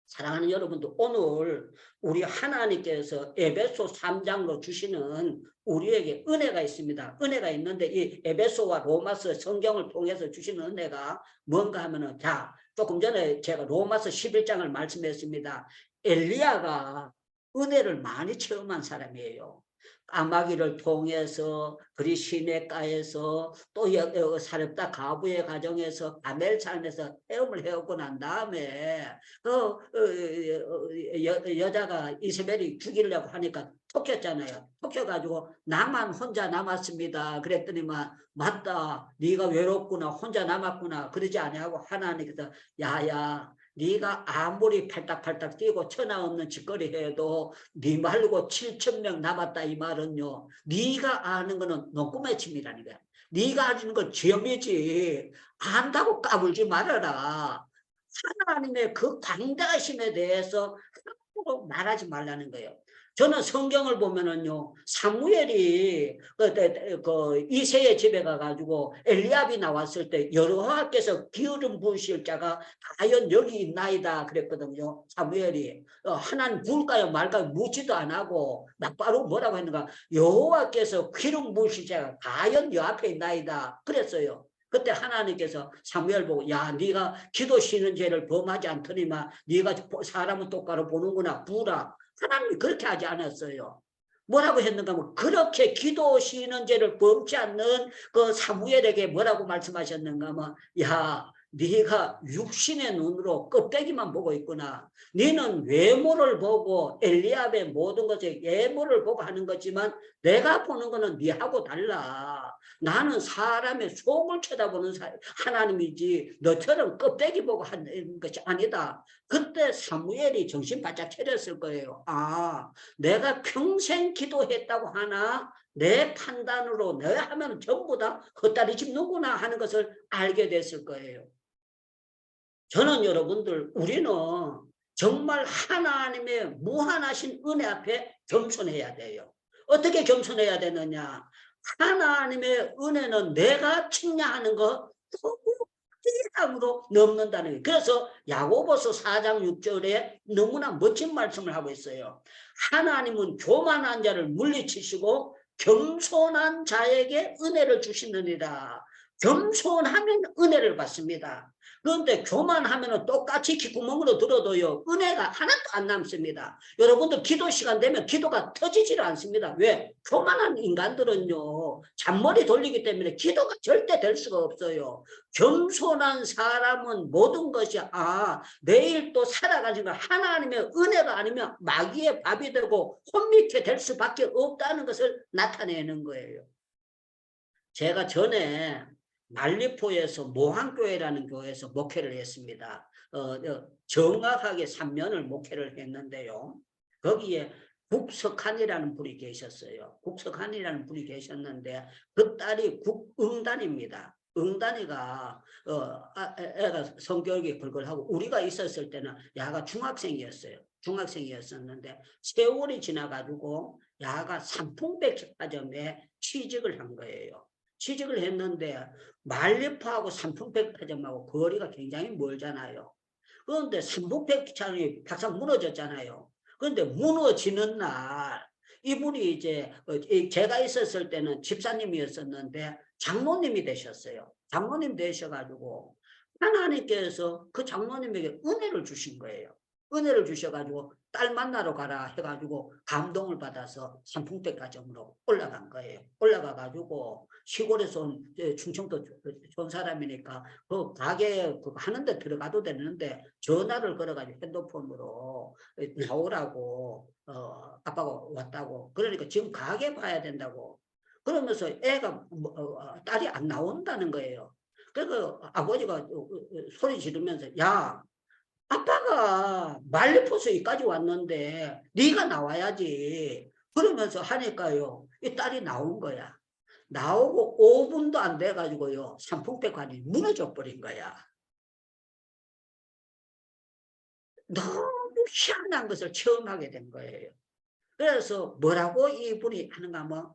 사랑하는 여러분들 오늘 우리 하나님께서 에베소 3장으로 주시는 우리에게 은혜가 있습니다. 은혜가 있는데 이 에베소와 로마서 성경을 통해서 주시는 은혜가 뭔가 하면은 자 조금 전에 제가 로마서 11장을 말씀했습니다. 엘리야가 은혜를 많이 체험한 사람이에요. 까마귀를 통해서 그리 시냇가에서 또 사렙다 가부의 가정에서 가멜산에서 헤엄을 헤엄고 난 다음에 여자가 이세벨이 죽이려고 하니까 톡혔잖아요. 톡혀가지고 나만 혼자 남았습니다. 그랬더니만 맞다. 네가 외롭구나. 혼자 남았구나. 그러지 아니하고 하나님께서 야야 네가 아무리 팔딱팔딱 뛰고 천하 없는 짓거리 해도 네 말고 7,000명 남았다 이 말은요. 네가 아는 거는 농구의 침이라는 거야. 네가 아는 건 지엄이지. 안다고 까불지 말아라. 하나님의 그 광대하심에 대해서 함부로 말하지 말라는 거예요. 저는 성경을 보면은요, 사무엘이 이새의 집에 가가지고 엘리압이 나왔을 때 여호와께서 기름 부으실 자가 과연 여기 있나이다 그랬거든요. 사무엘이 하나님 부을까요 말까요 묻지도 안 하고 막바로 뭐라고 했는가 여호와께서 기름 부으실 자가 과연 여 앞에 있나이다 그랬어요. 그때 하나님께서 사무엘 보고 야 네가 기도 쉬는 죄를 범하지 않더니만 네가 사람은 똑바로 보는구나 부으라. 하나님이 그렇게 하지 않았어요. 뭐라고 했는가 하면 그렇게 기도 쉬는 죄를 범치 않는 그 사무엘에게 뭐라고 말씀하셨는가 하면 야 네가 육신의 눈으로 껍데기만 보고 있구나. 너는 외모를 보고 엘리압의 모든 것에 외모를 보고 하는 거지만 내가 보는 거는 네하고 달라. 나는 사람의 속을 쳐다보는 하나님이지 너처럼 껍데기 보고 하는 것이 아니다. 그때 사무엘이 정신 바짝 차렸을 거예요. 아, 내가 평생 기도했다고 하나 내 판단으로 내가 하면 전부 다 헛다리 짚는구나 하는 것을 알게 됐을 거예요. 저는 여러분들 우리는 정말 하나님의 무한하신 은혜 앞에 겸손해야 돼요. 어떻게 겸손해야 되느냐? 하나님의 은혜는 내가 측량하는 거 이상으로 넘는다는 거예요. 그래서 야고보서 4장 6절에 너무나 멋진 말씀을 하고 있어요. 하나님은 교만한 자를 물리치시고 겸손한 자에게 은혜를 주시느니라. 겸손하면 은혜를 받습니다. 그런데 교만하면 똑같이 귓구멍으로 들어도요 은혜가 하나도 안 남습니다. 여러분들 기도 시간 되면 기도가 터지질 않습니다. 왜? 교만한 인간들은요 잔머리 돌리기 때문에 기도가 절대 될 수가 없어요. 겸손한 사람은 모든 것이 내일 또 살아가는 거 하나님의 은혜가 아니면 마귀의 밥이 되고 혼미케 될 수밖에 없다는 것을 나타내는 거예요. 제가 전에 말리포에서 모항교회라는 교회에서 목회를 했습니다. 정확하게 3년을 목회를 했는데요. 거기에 국석한이라는 분이 계셨어요. 국석한이라는 분이 계셨는데 그 딸이 국응단입니다. 응단이가 애가 성격이 걸걸하고 우리가 있었을 때는 야가 중학생이었었는데 세월이 지나가지고 야가 삼풍백화점에 취직을 한 거예요. 취직을 했는데 말리포하고 삼풍백화점하고 거리가 굉장히 멀잖아요. 그런데 삼풍백화점이 막상 무너졌잖아요. 그런데 무너지는 날 이분이 이제 제가 있었을 때는 집사님이었었는데 장모님이 되셨어요. 장모님 되셔가지고 하나님께서 그 장모님에게 은혜를 주신 거예요. 은혜를 주셔가지고 딸 만나러 가라 해가지고 감동을 받아서 삼풍백화점으로 올라간 거예요. 올라가가지고 시골에서 온 충청도 좋은 사람이니까 그 가게 그거 하는데 들어가도 되는데 전화를 걸어가지고 핸드폰으로 나오라고 아빠가 왔다고. 그러니까 지금 가게 봐야 된다고. 그러면서 애가 딸이 안 나온다는 거예요. 그래서 아버지가 소리 지르면서 야, 아빠가 말리포서 여기까지 왔는데 네가 나와야지. 그러면서 하니까요. 이 딸이 나온 거야. 나오고 5분도 안 돼가지고요. 삼풍백화점이 무너져 버린 거야. 너무 희한한 것을 처음 하게 된 거예요. 그래서 뭐라고 이분이 하는가 하면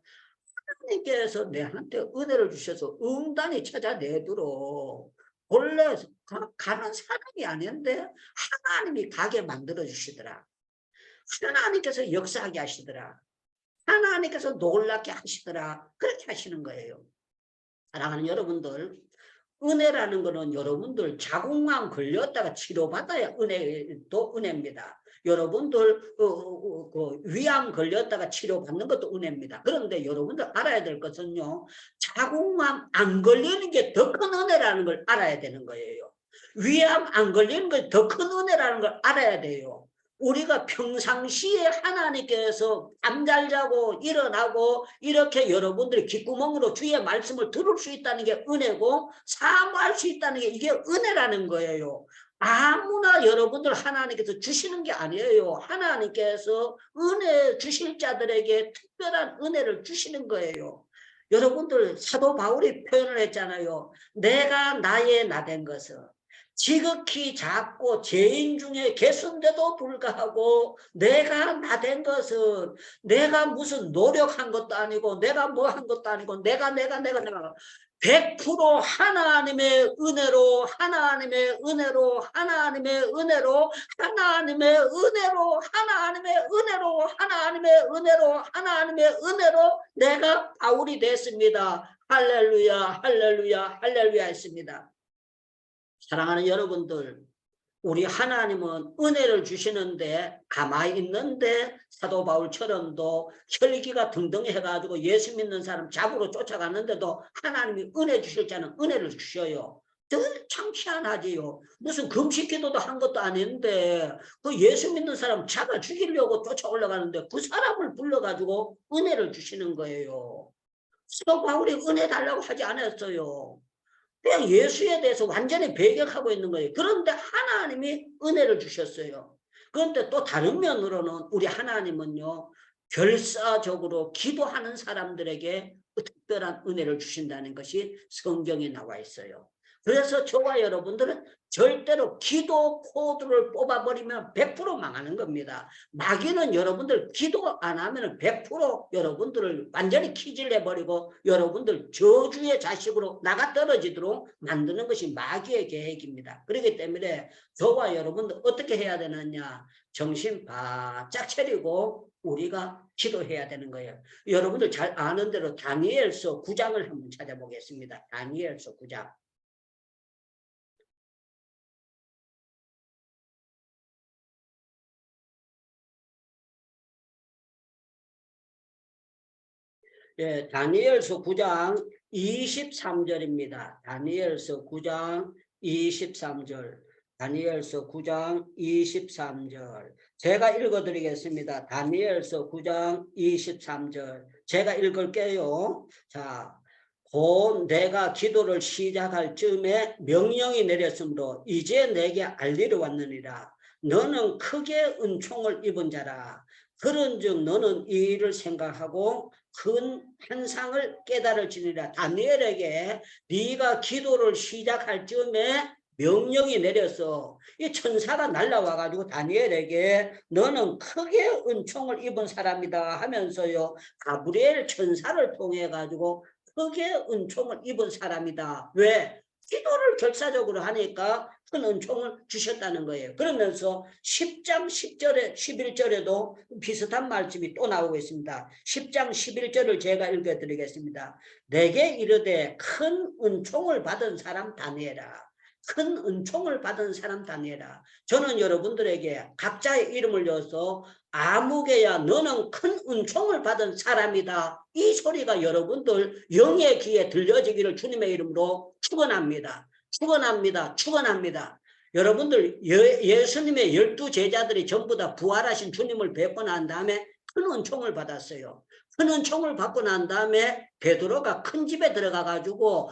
하나님께서 내한테 은혜를 주셔서 응단이 찾아내도록 원래 가는 사람이 아닌데 하나님이 가게 만들어 주시더라. 하나님께서 역사하게 하시더라. 하나님께서 놀랍게 하시더라. 그렇게 하시는 거예요. 사랑하는 여러분들, 은혜라는 거는 여러분들 자궁암 걸렸다가 치료받아야 은혜도 은혜입니다. 여러분들 위암 걸렸다가 치료받는 것도 은혜입니다. 그런데 여러분들 알아야 될 것은요. 자궁암 안 걸리는 게 더 큰 은혜라는 걸 알아야 되는 거예요. 위암 안 걸리는 게 더 큰 은혜라는 걸 알아야 돼요. 우리가 평상시에 하나님께서 잠 잘 자고 일어나고 이렇게 여러분들이 귓구멍으로 주의 말씀을 들을 수 있다는 게 은혜고 사모할 수 있다는 게 이게 은혜라는 거예요. 아무나 여러분들 하나님께서 주시는 게 아니에요. 하나님께서 은혜 주실 자들에게 특별한 은혜를 주시는 거예요. 여러분들 사도 바울이 표현을 했잖아요. 내가 나의 나된 것은 지극히 작고 죄인 중에 계순데도 불구하고 내가 나된 것은 내가 무슨 노력한 것도 아니고 내가 뭐 한 것도 아니고 내가 100% 하나님의 은혜로 하나님의 은혜로 하나님의 은혜로 하나님의 은혜로 하나님의 은혜로 하나님의 은혜로 하나님의 은혜로 내가 바울이 됐습니다. 할렐루야 할렐루야 할렐루야 했습니다. 사랑하는 여러분들, 우리 하나님은 은혜를 주시는데 가만히 있는데 사도 바울처럼도 혈기가 등등해가지고 예수 믿는 사람 잡으러 쫓아갔는데도 하나님이 은혜 주실 자는 은혜를 주셔요. 참 희한하지요. 무슨 금식기도도 한 것도 아닌데 그 예수 믿는 사람 잡아 죽이려고 쫓아 올라가는데 그 사람을 불러가지고 은혜를 주시는 거예요. 사도 바울이 은혜 달라고 하지 않았어요. 그냥 예수에 대해서 완전히 배격하고 있는 거예요. 그런데 하나님이 은혜를 주셨어요. 그런데 또 다른 면으로는 우리 하나님은요. 결사적으로 기도하는 사람들에게 특별한 은혜를 주신다는 것이 성경에 나와 있어요. 그래서 저와 여러분들은 절대로 기도 코드를 뽑아버리면 100% 망하는 겁니다. 마귀는 여러분들 기도 안 하면 100% 여러분들을 완전히 키질내버리고 여러분들 저주의 자식으로 나가 떨어지도록 만드는 것이 마귀의 계획입니다. 그렇기 때문에 저와 여러분들 어떻게 해야 되느냐. 정신 바짝 차리고 우리가 기도해야 되는 거예요. 여러분들 잘 아는 대로 다니엘서 9장을 한번 찾아보겠습니다. 다니엘서 9장. 예, 다니엘서 9장 23절입니다. 다니엘서 9장 23절. 다니엘서 9장 23절. 제가 읽어드리겠습니다. 다니엘서 9장 23절. 제가 읽을게요. 자, 곧 내가 기도를 시작할 즈음에 명령이 내렸으므로 이제 내게 알리러 왔느니라. 너는 크게 은총을 입은 자라. 그런즉 너는 이 일을 생각하고 큰 환상을 깨달을지니라. 다니엘에게 네가 기도를 시작할 즈음에 명령이 내려서 이 천사가 날라와 가지고 다니엘에게 너는 크게 은총을 입은 사람이다 하면서요, 가브리엘 천사를 통해 가지고 크게 은총을 입은 사람이다. 왜? 기도를 결사적으로 하니까 큰 은총을 주셨다는 거예요. 그러면서 10장 10절에 11절에도 비슷한 말씀이 또 나오고 있습니다. 10장 11절을 제가 읽어드리겠습니다. 내게 이르되 큰 은총을 받은 사람 다니엘아. 큰 은총을 받은 사람 다니엘아. 저는 여러분들에게 각자의 이름을 여서 아무개야 너는 큰 은총을 받은 사람이다. 이 소리가 여러분들 영의 귀에 들려지기를 주님의 이름으로 축원합니다. 축원합니다. 축원합니다. 여러분들 예수님의 12제자들이 전부 다 부활하신 주님을 뵙고 난 다음에 큰 은총을 받았어요. 큰 은총을 받고 난 다음에 베드로가 큰 집에 들어가 가지고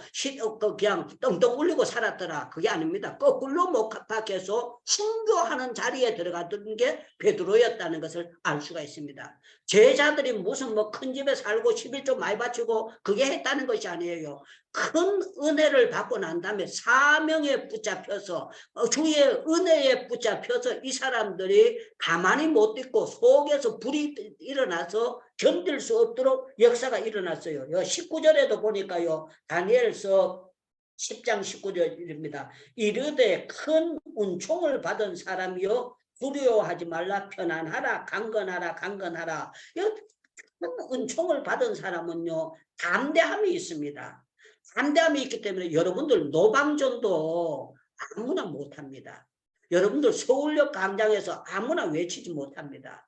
그냥 떵떵 울리고 살았더라. 그게 아닙니다. 거꾸로 못 박혀서 순교하는 자리에 들어갔던 게 베드로였다는 것을 알 수가 있습니다. 제자들이 무슨 뭐 큰 집에 살고 11조 많이 바치고 그게 했다는 것이 아니에요. 큰 은혜를 받고 난 다음에 사명에 붙잡혀서 주의 은혜에 붙잡혀서 이 사람들이 가만히 못 있고 속에서 불이 일어나서 견딜 수 없도록 역사가 일어났어요. 19절에도 보니까요, 다니엘서 10장 19절입니다. 이르되 큰 은총을 받은 사람이요 두려워하지 말라. 편안하라. 강건하라. 강건하라. 큰 은총을 받은 사람은요 담대함이 있습니다. 담대함이 있기 때문에 여러분들 노방전도 아무나 못합니다. 여러분들 서울역 광장에서 아무나 외치지 못합니다.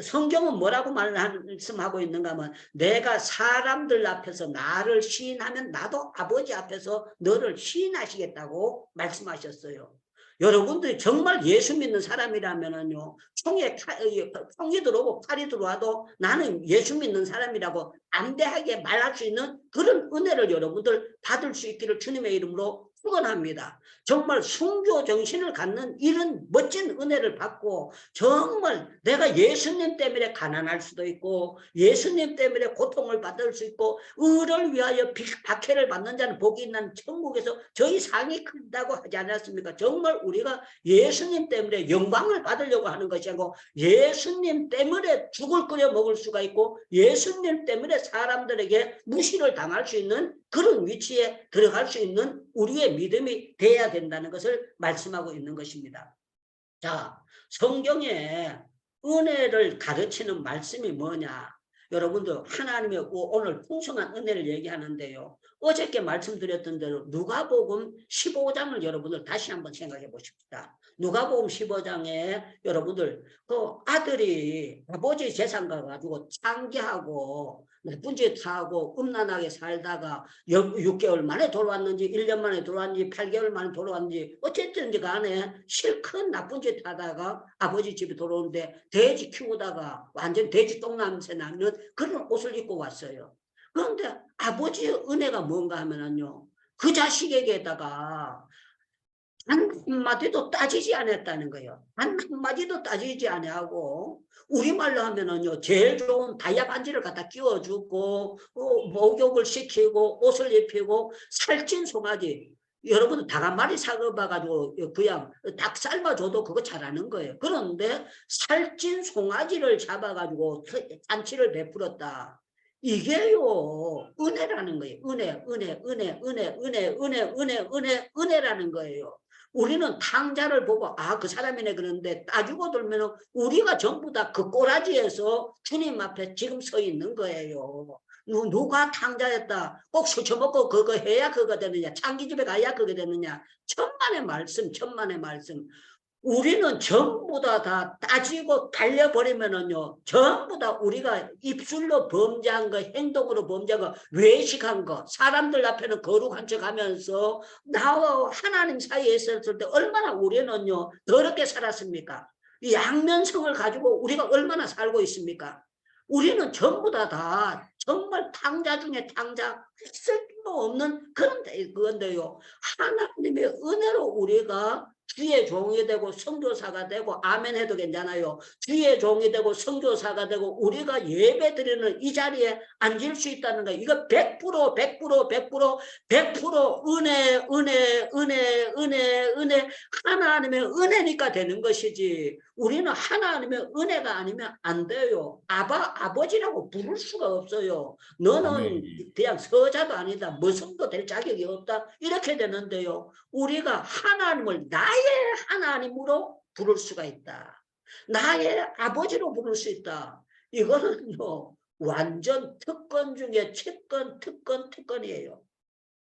성경은 뭐라고 말씀하고 있는가 하면 내가 사람들 앞에서 나를 시인하면 나도 아버지 앞에서 너를 시인하시겠다고 말씀하셨어요. 여러분들이 정말 예수 믿는 사람이라면은요, 총이 들어오고 칼이 들어와도 나는 예수 믿는 사람이라고 담대하게 말할 수 있는 그런 은혜를 여러분들 받을 수 있기를 주님의 이름으로 축원합니다. 정말 순교 정신을 갖는 이런 멋진 은혜를 받고 정말 내가 예수님 때문에 가난할 수도 있고 예수님 때문에 고통을 받을 수 있고 의를 위하여 박해를 받는 자는 복이 있는 천국에서 저희 상이 크다고 하지 않았습니까? 정말 우리가 예수님 때문에 영광을 받으려고 하는 것이 아니고 예수님 때문에 죽을 끓여 먹을 수가 있고 예수님 때문에 사람들에게 무시를 당할 수 있는 그런 위치에 들어갈 수 있는 우리의 믿음이 돼야 된다는 것을 말씀하고 있는 것입니다. 자, 성경에 은혜를 가르치는 말씀이 뭐냐? 여러분들 하나님의 오늘 풍성한 은혜를 얘기하는데요. 어저께 말씀드렸던 대로 누가복음 15장을 여러분들 다시 한번 생각해 보십시다. 누가복음 15장에 여러분들 그 아들이 아버지 재산 가가지고 창기하고 나쁜 짓 하고 음란하게 살다가 6개월 만에 돌아왔는지 1년 만에 돌아왔는지 8개월 만에 돌아왔는지 어쨌든지 간에 실컷 나쁜 짓 하다가 아버지 집에 돌아오는데 돼지 키우다가 완전 돼지 똥냄새 나는 그런 옷을 입고 왔어요. 그런데 아버지의 은혜가 뭔가 하면은요, 그 자식에게다가 단 한마디도 따지지 않았다는 거예요. 단 한마디도 따지지 않고 우리말로 하면은요, 제일 좋은 다이아 반지를 갖다 끼워주고 목욕을 시키고 옷을 입히고 살찐 송아지, 여러분은 닭 한 마리 사가지고 그냥 닭 삶아줘도 그거 잘하는 거예요. 그런데 살찐 송아지를 잡아가지고 잔치를 베풀었다. 이게요 은혜라는 거예요. 은혜라는 거예요. 우리는 탕자를 보고 아, 그 사람이네 그러는데 따지고 들면 우리가 전부 다 그 꼬라지에서 주님 앞에 지금 서 있는 거예요. 누가 탕자였다 꼭 술 처먹고 그거 해야 그거 되느냐, 창기집에 가야 그거 되느냐. 천만의 말씀. 우리는 전부 다 따지고 달려버리면은요, 전부 다 우리가 입술로 범죄한 거, 행동으로 범죄한 거, 외식한 거, 사람들 앞에는 거룩한 척 하면서 나와 하나님 사이에 있었을 때 얼마나 우리는요, 더럽게 살았습니까? 이 양면성을 가지고 우리가 얼마나 살고 있습니까? 우리는 전부 다 정말 탕자 중에 탕자, 없는 그런 그건데요. 하나님의 은혜로 우리가 주의 종이 되고 선교사가 되고 아멘 해도 괜찮아요. 주의 종이 되고 선교사가 되고 우리가 예배 드리는 이 자리에 앉을 수 있다는 거 이거 100% 100% 은혜 하나님의 은혜니까 되는 것이지 우리는 하나님의 은혜가 아니면 안 돼요. 아버지라고 부를 수가 없어요. 너는 그냥 서자도 아니다. 머슴도 될 자격이 없다. 이렇게 되는데요. 우리가 하나님을 나의 하나님으로 부를 수가 있다. 나의 아버지로 부를 수 있다. 이거는요. 완전 특권 중에 특권이에요.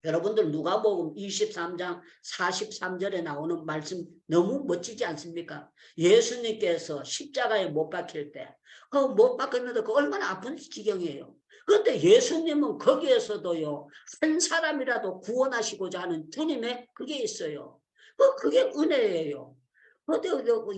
여러분들 누가복음 23장 43절에 나오는 말씀 너무 멋지지 않습니까? 예수님께서 십자가에 못 박힐 때 그 못 박혔는데 그 얼마나 아픈 지경이에요. 그런데 예수님은 거기에서도요. 한 사람이라도 구원하시고자 하는 주님의 그게 있어요. 그게 은혜예요.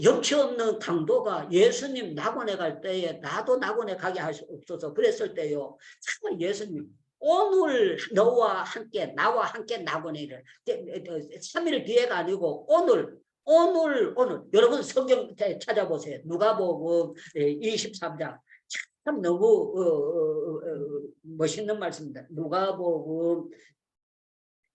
염치 없는 강도가 예수님 낙원에 갈 때에 나도 낙원에 가게 할 수 없어서 그랬을 때요. 정말 예수님 오늘 너와 함께 나와 함께 낙원에 이를 3일 뒤에가 아니고 오늘 여러분 성경 찾아보세요. 누가복음 23장 참 너무 멋있는 말씀입니다. 누가복음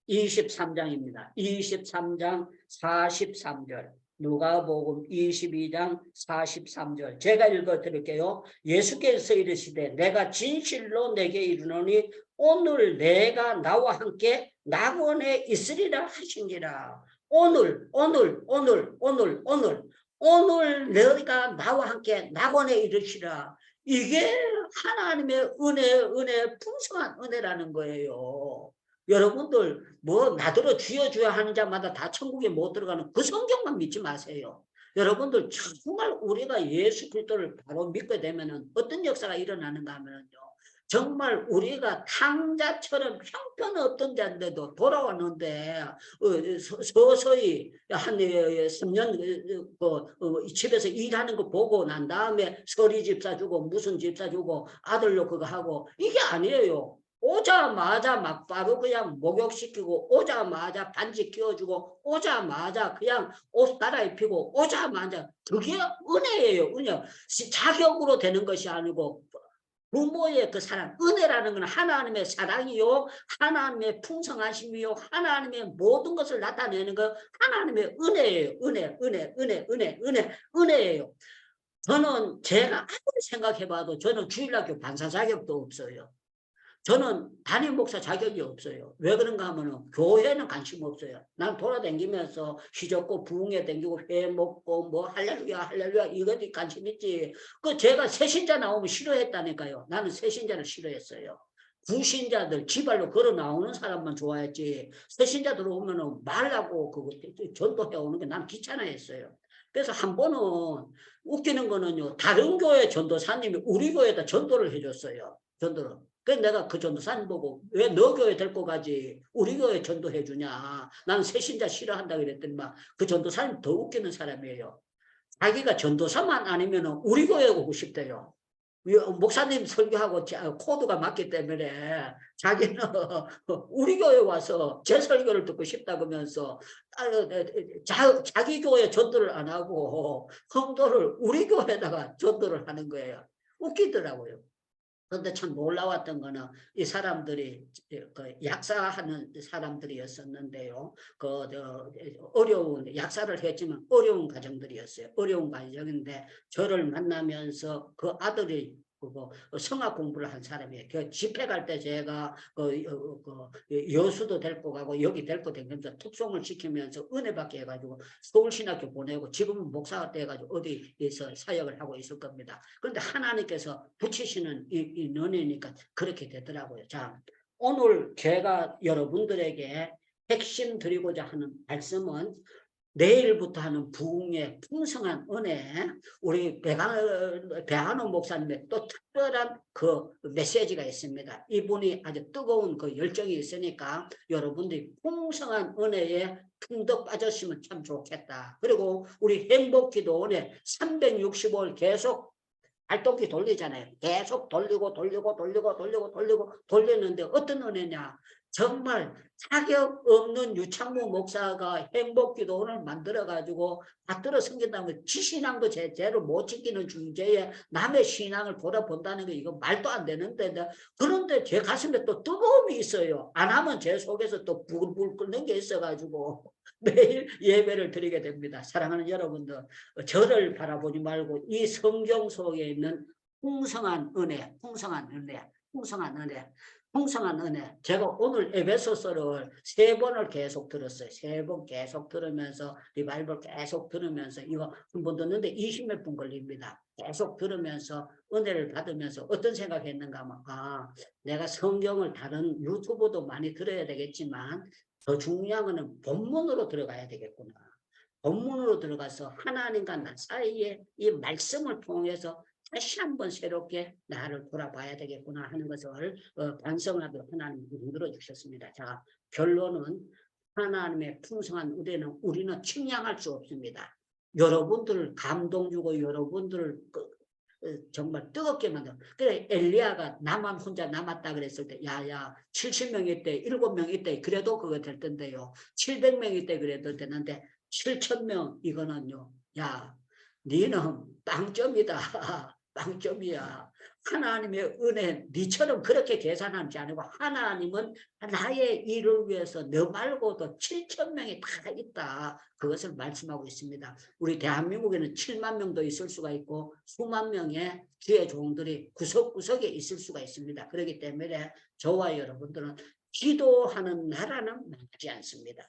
23장입니다. 23장 43절. 누가복음 22장 43절. 제가 읽어 드릴게요. 예수께서 이르시되 내가 진실로 내게 이르노니 오늘 내가 나와 함께 낙원에 있으리라 하신지라. 오늘 너희가 나와 함께 낙원에 이르시라. 이게 하나님의 은혜 풍성한 은혜라는 거예요. 여러분들 뭐 나더러 주여 주여 하는 자마다 다 천국에 못 들어가는 그 성경만 믿지 마세요. 여러분들 정말 우리가 예수 그리스도를 바로 믿게 되면은 어떤 역사가 일어나는가 하면요. 정말 우리가 탕자처럼 형편없던 자인데도 돌아왔는데 서서히 한 3년 집에서 일하는 거 보고 난 다음에 서리 집사 주고 무슨 집사 주고 아들로 그거 하고 이게 아니에요. 오자마자 막 바로 그냥 목욕시키고 오자마자 반지 끼워주고 오자마자 그냥 옷 갈아입히고 오자마자 그게 은혜예요. 은혜. 자격으로 되는 것이 아니고 부모의 그 사랑, 은혜라는 건 하나님의 사랑이요, 하나님의 풍성하심이요, 하나님의 모든 것을 나타내는 거 하나님의 은혜예요. 은혜예요. 저는 제가 아무리 생각해봐도 저는 주일학교 반사 자격도 없어요. 저는 담임 목사 자격이 없어요. 왜 그런가 하면 교회는 관심 없어요. 난 돌아다니면서 희적고 부흥회 다니고 회 먹고 뭐 할렐루야 이것이 관심 있지. 그 제가 새신자 나오면 싫어했다니까요. 나는 새신자를 싫어했어요. 구신자들 지발로 걸어 나오는 사람만 좋아했지. 새신자들 오면은 말하고 그거 전도해 오는 게 난 귀찮아했어요. 그래서 한 번은 웃기는 거는요. 다른 교회 전도사님이 우리 교회에다 전도를 해줬어요. 전도를. 그래서 내가 그 전도사님 보고 왜 너 교회 데리고 가지 우리 교회 전도해 주냐. 나는 새신자 싫어한다 그랬더니 막 그 전도사님 더 웃기는 사람이에요. 자기가 전도사만 아니면 우리 교회 오고 싶대요. 목사님 설교하고 코드가 맞기 때문에 자기는 우리 교회 와서 제 설교를 듣고 싶다고 하면서 자기 교회 전도를 안 하고 성도를 우리 교회에다가 전도를 하는 거예요. 웃기더라고요. 그런데 참 놀라웠던 거는 이 사람들이 그 약사하는 사람들이었었는데요. 어려운 약사를 했지만 어려운 가정들이었어요. 어려운 가정인데 저를 만나면서 그 아들이 성악 공부를 한 사람이에요. 그 집회 갈 때 제가 여수도 데리고 가고 여기 데리고 다니면서 특송을 시키면서 은혜 받게 해가지고 서울신학교 보내고 지금은 목사가 돼가지고 어디에서 사역을 하고 있을 겁니다. 그런데 하나님께서 붙이시는 이 은혜니까 그렇게 되더라고요. 자, 오늘 제가 여러분들에게 핵심 드리고자 하는 말씀은 내일부터 하는 부흥의 풍성한 은혜, 우리 배한호 목사님의 또 특별한 그 메시지가 있습니다. 이분이 아주 뜨거운 그 열정이 있으니까 여러분들이 풍성한 은혜에 퉁덕 빠졌으면 참 좋겠다. 그리고 우리 행복기도원에 365일 계속 발동기 돌리잖아요. 계속 돌리는데 어떤 은혜냐? 정말 자격 없는 유창모 목사가 행복기도원을 만들어가지고 받들어 섬긴다면 지 신앙도 제대로 못 지키는 주제에 남의 신앙을 돌아본다는 게 이거 말도 안 되는데, 그런데 제 가슴에 또 뜨거움이 있어요. 안 하면 제 속에서 또 불불 끓는 게 있어가지고 매일 예배를 드리게 됩니다. 사랑하는 여러분들, 저를 바라보지 말고 이 성경 속에 있는 풍성한 은혜, 풍성한 은혜, 풍성한 은혜, 풍성한 은혜. 제가 오늘 에베소서를 3번을 계속 들었어요. 3번 계속 들으면서, 리바이벌 계속 들으면서, 이거 한 번 듣는데 20몇 분 걸립니다. 계속 들으면서 은혜를 받으면서 어떤 생각했는가 하면, 내가 성경을 다른 유튜브도 많이 들어야 되겠지만 더 중요한 거는 본문으로 들어가야 되겠구나. 본문으로 들어가서 하나님과 나 사이에 이 말씀을 통해서 다시 한번 새롭게 나를 돌아봐야 되겠구나 하는 것을 반성하도록 하나님이 만들어 주셨습니다. 자, 결론은 하나님의 풍성한 은혜는 우리는 측량할 수 없습니다. 여러분들을 감동 주고 여러분들을 정말 뜨겁게 만들어. 그래, 엘리야가 나만 혼자 남았다 그랬을 때, 야야 70명 있대, 7명 있대, 그래도 그거 될 텐데요. 700명 있대 그래도 되는데 7,000명 이거는요, 야 니는 빵점이다. 빵점이야. 하나님의 은혜, 니처럼 그렇게 계산하지 아니고 하나님은 나의 일을 위해서 너 말고도 7,000명이 다 있다. 그것을 말씀하고 있습니다. 우리 대한민국에는 7만 명도 있을 수가 있고 수만 명의 주의 종들이 구석구석에 있을 수가 있습니다. 그렇기 때문에 저와 여러분들은 기도하는 나라는 망하지 않습니다.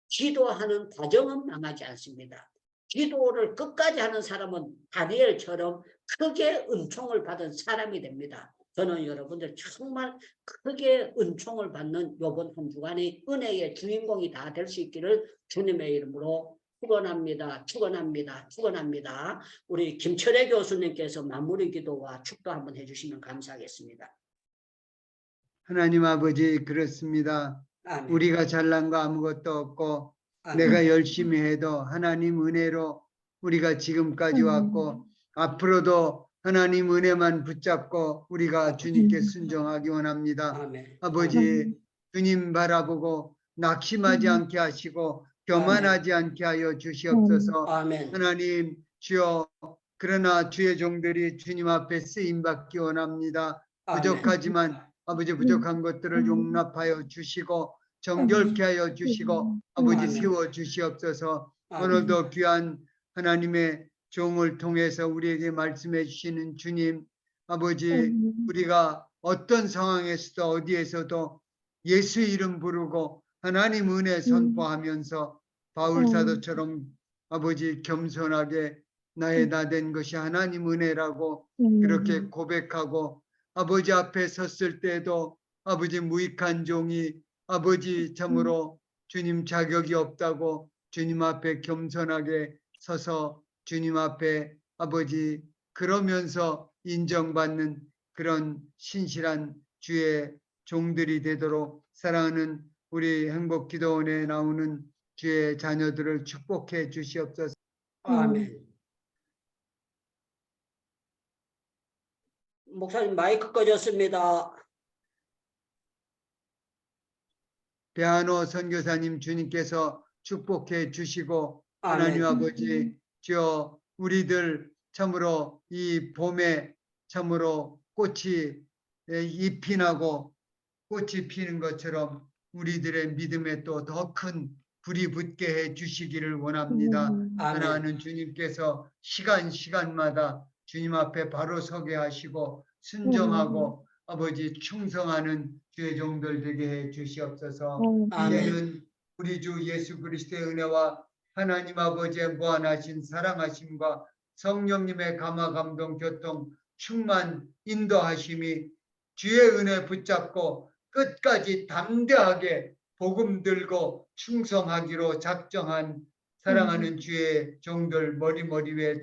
기도하는 과정은 망하지 않습니다. 기도를 끝까지 하는 사람은 다니엘처럼 크게 은총을 받은 사람이 됩니다. 저는 여러분들 정말 크게 은총을 받는 이번 한 주간이 은혜의 주인공이 다 될 수 있기를 주님의 이름으로 축원합니다. 축원합니다. 축원합니다. 우리 김철애 교수님께서 마무리 기도와 축도 한번 해주시면 감사하겠습니다. 하나님 아버지, 그렇습니다. 아멘. 우리가 잘난 거 아무것도 없고 아멘. 내가 열심히 해도 하나님 은혜로 우리가 지금까지 왔고 앞으로도 하나님 은혜만 붙잡고 우리가 주님께 순종하기 원합니다. 아멘. 아버지, 주님 바라보고 낙심하지 않게 하시고 교만하지 않게 하여 주시옵소서. 아멘. 하나님 주여, 그러나 주의 종들이 주님 앞에 쓰임받기 원합니다. 아멘. 부족하지만 아버지, 부족한 것들을 용납하여 주시고 정결케 하여 주시고 아버지 세워 주시옵소서. 오늘도 귀한 하나님의 종을 통해서 우리에게 말씀해 주시는 주님, 아버지, 우리가 어떤 상황에서도 어디에서도 예수 이름 부르고 하나님 은혜 선포하면서 바울 사도처럼 아버지 겸손하게 나의 나 된 것이 하나님 은혜라고 그렇게 고백하고 아버지 앞에 섰을 때도 아버지 무익한 종이 아버지 참으로 주님 자격이 없다고 주님 앞에 겸손하게 서서 주님 앞에 아버지 그러면서 인정받는 그런 신실한 주의 종들이 되도록 사랑하는 우리 행복기도원에 나오는 주의 자녀들을 축복해 주시옵소서. 아멘. 목사님 마이크 꺼졌습니다. 배한호 선교사님 주님께서 축복해 주시고 하나님 아멘. 아버지 주여, 우리들 참으로 이 봄에 참으로 꽃이 잎이 나고 꽃이 피는 것처럼 우리들의 믿음에 또 더 큰 불이 붙게 해 주시기를 원합니다. 하나는 주님께서 시간마다 주님 앞에 바로 서게 하시고 순종하고 아버지 충성하는 주의 종들 되게 해 주시옵소서. 이제는 우리 주 예수 그리스도의 은혜와 하나님 아버지의 무한하신 사랑하심과 성령님의 감화 감동 교통 충만 인도하심이 주의 은혜 붙잡고 끝까지 담대하게 복음 들고 충성하기로 작정한 사랑하는 주의 종들 머리 위에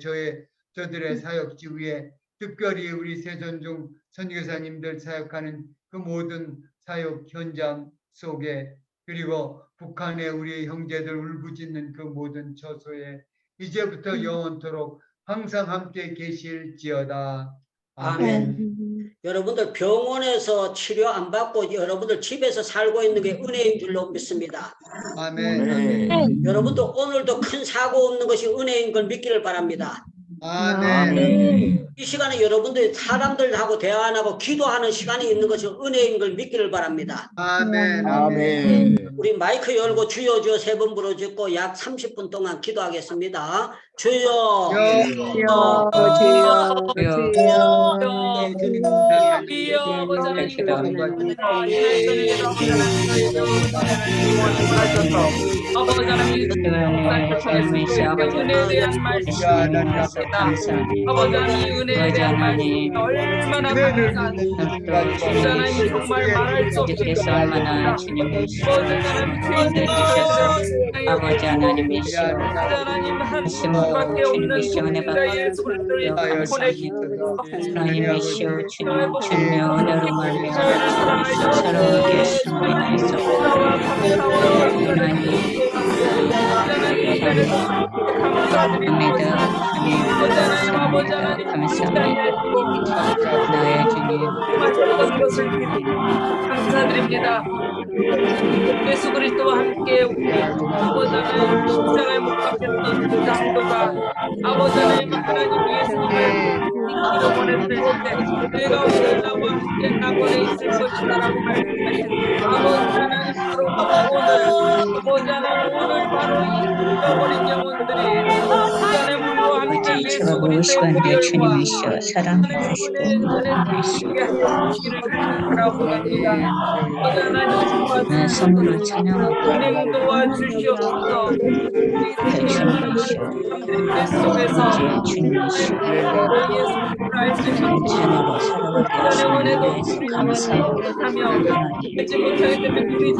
저들의 사역지 위에 특별히 우리 세존중 선교사님들 사역하는 그 모든 사역 현장 속에 그리고 북한의 우리 형제들 울부짖는 그 모든 처소에 이제부터 영원토록 항상 함께 계실지어다. 아멘. 여러분들 병원에서 치료 안 받고 여러분들 집에서 살고 있는 게 은혜인 줄로 믿습니다. 아멘. 여러분도 오늘도 큰 사고 없는 것이 은혜인 걸 믿기를 바랍니다. 아멘. 이 시간에 여러분들이 사람들하고 대화 안 하고 기도하는 시간이 있는 것이 은혜인 걸 믿기를 바랍니다. 아멘. 아멘. 우리 마이크 열고 주여 주여 세 번 부르짖고 약 30분 동안 기도하겠습니다. 주여 주여. 아버지 은혜에 대한 말씀 얼마나 감사합니다. 하나님 정말 말할 수 없이 얼마나 주님의 주님들이 주셔서 아버지 하나님이시여 하나님 한 말씀으로 수밖에 없는 주님이시여 은혜 우리의 소리를 보내주시고 하나님이시여 주님의 은혜로 말미암아 사랑하게 하심으로 인하여서 하나님 아버지 하나님 감사합니다. 나의 주님 모든 것을 감사드립니다. 예수 그리스도와 함께 아버지 하나님 십자가에 못 박혔던 그 장도가 아버지 하나님 예수님을 기도 보냈을 때 내가 오늘 나와 함께 낙원에 있을 것이다라고 말씀하신 아버지 하나님 바로 오늘 아버지 하나님 오늘 바로 이 잃어버린 영혼들이 시간의 물과 함께 예수 저하고 그리스도의 시간대 보혈과 주님이시여 사랑하시고 성으로 찬양하고 은행 도와주시옵소서. 속에서 주님이시여 찬양으로 살아가게 하시는 은혜에서 감사하며 듣지 못하기 때문에 누리지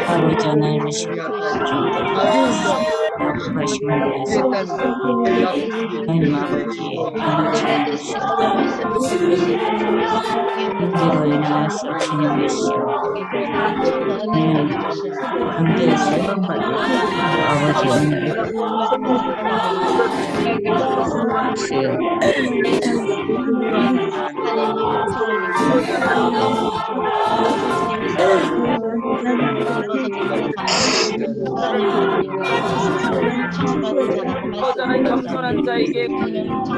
아버지 하나님이시여 하심을 위해서 하나님 아버지 우리로 인하여서 주님이시여 관계에서 아버지 은혜를 주여 겸손한 자에게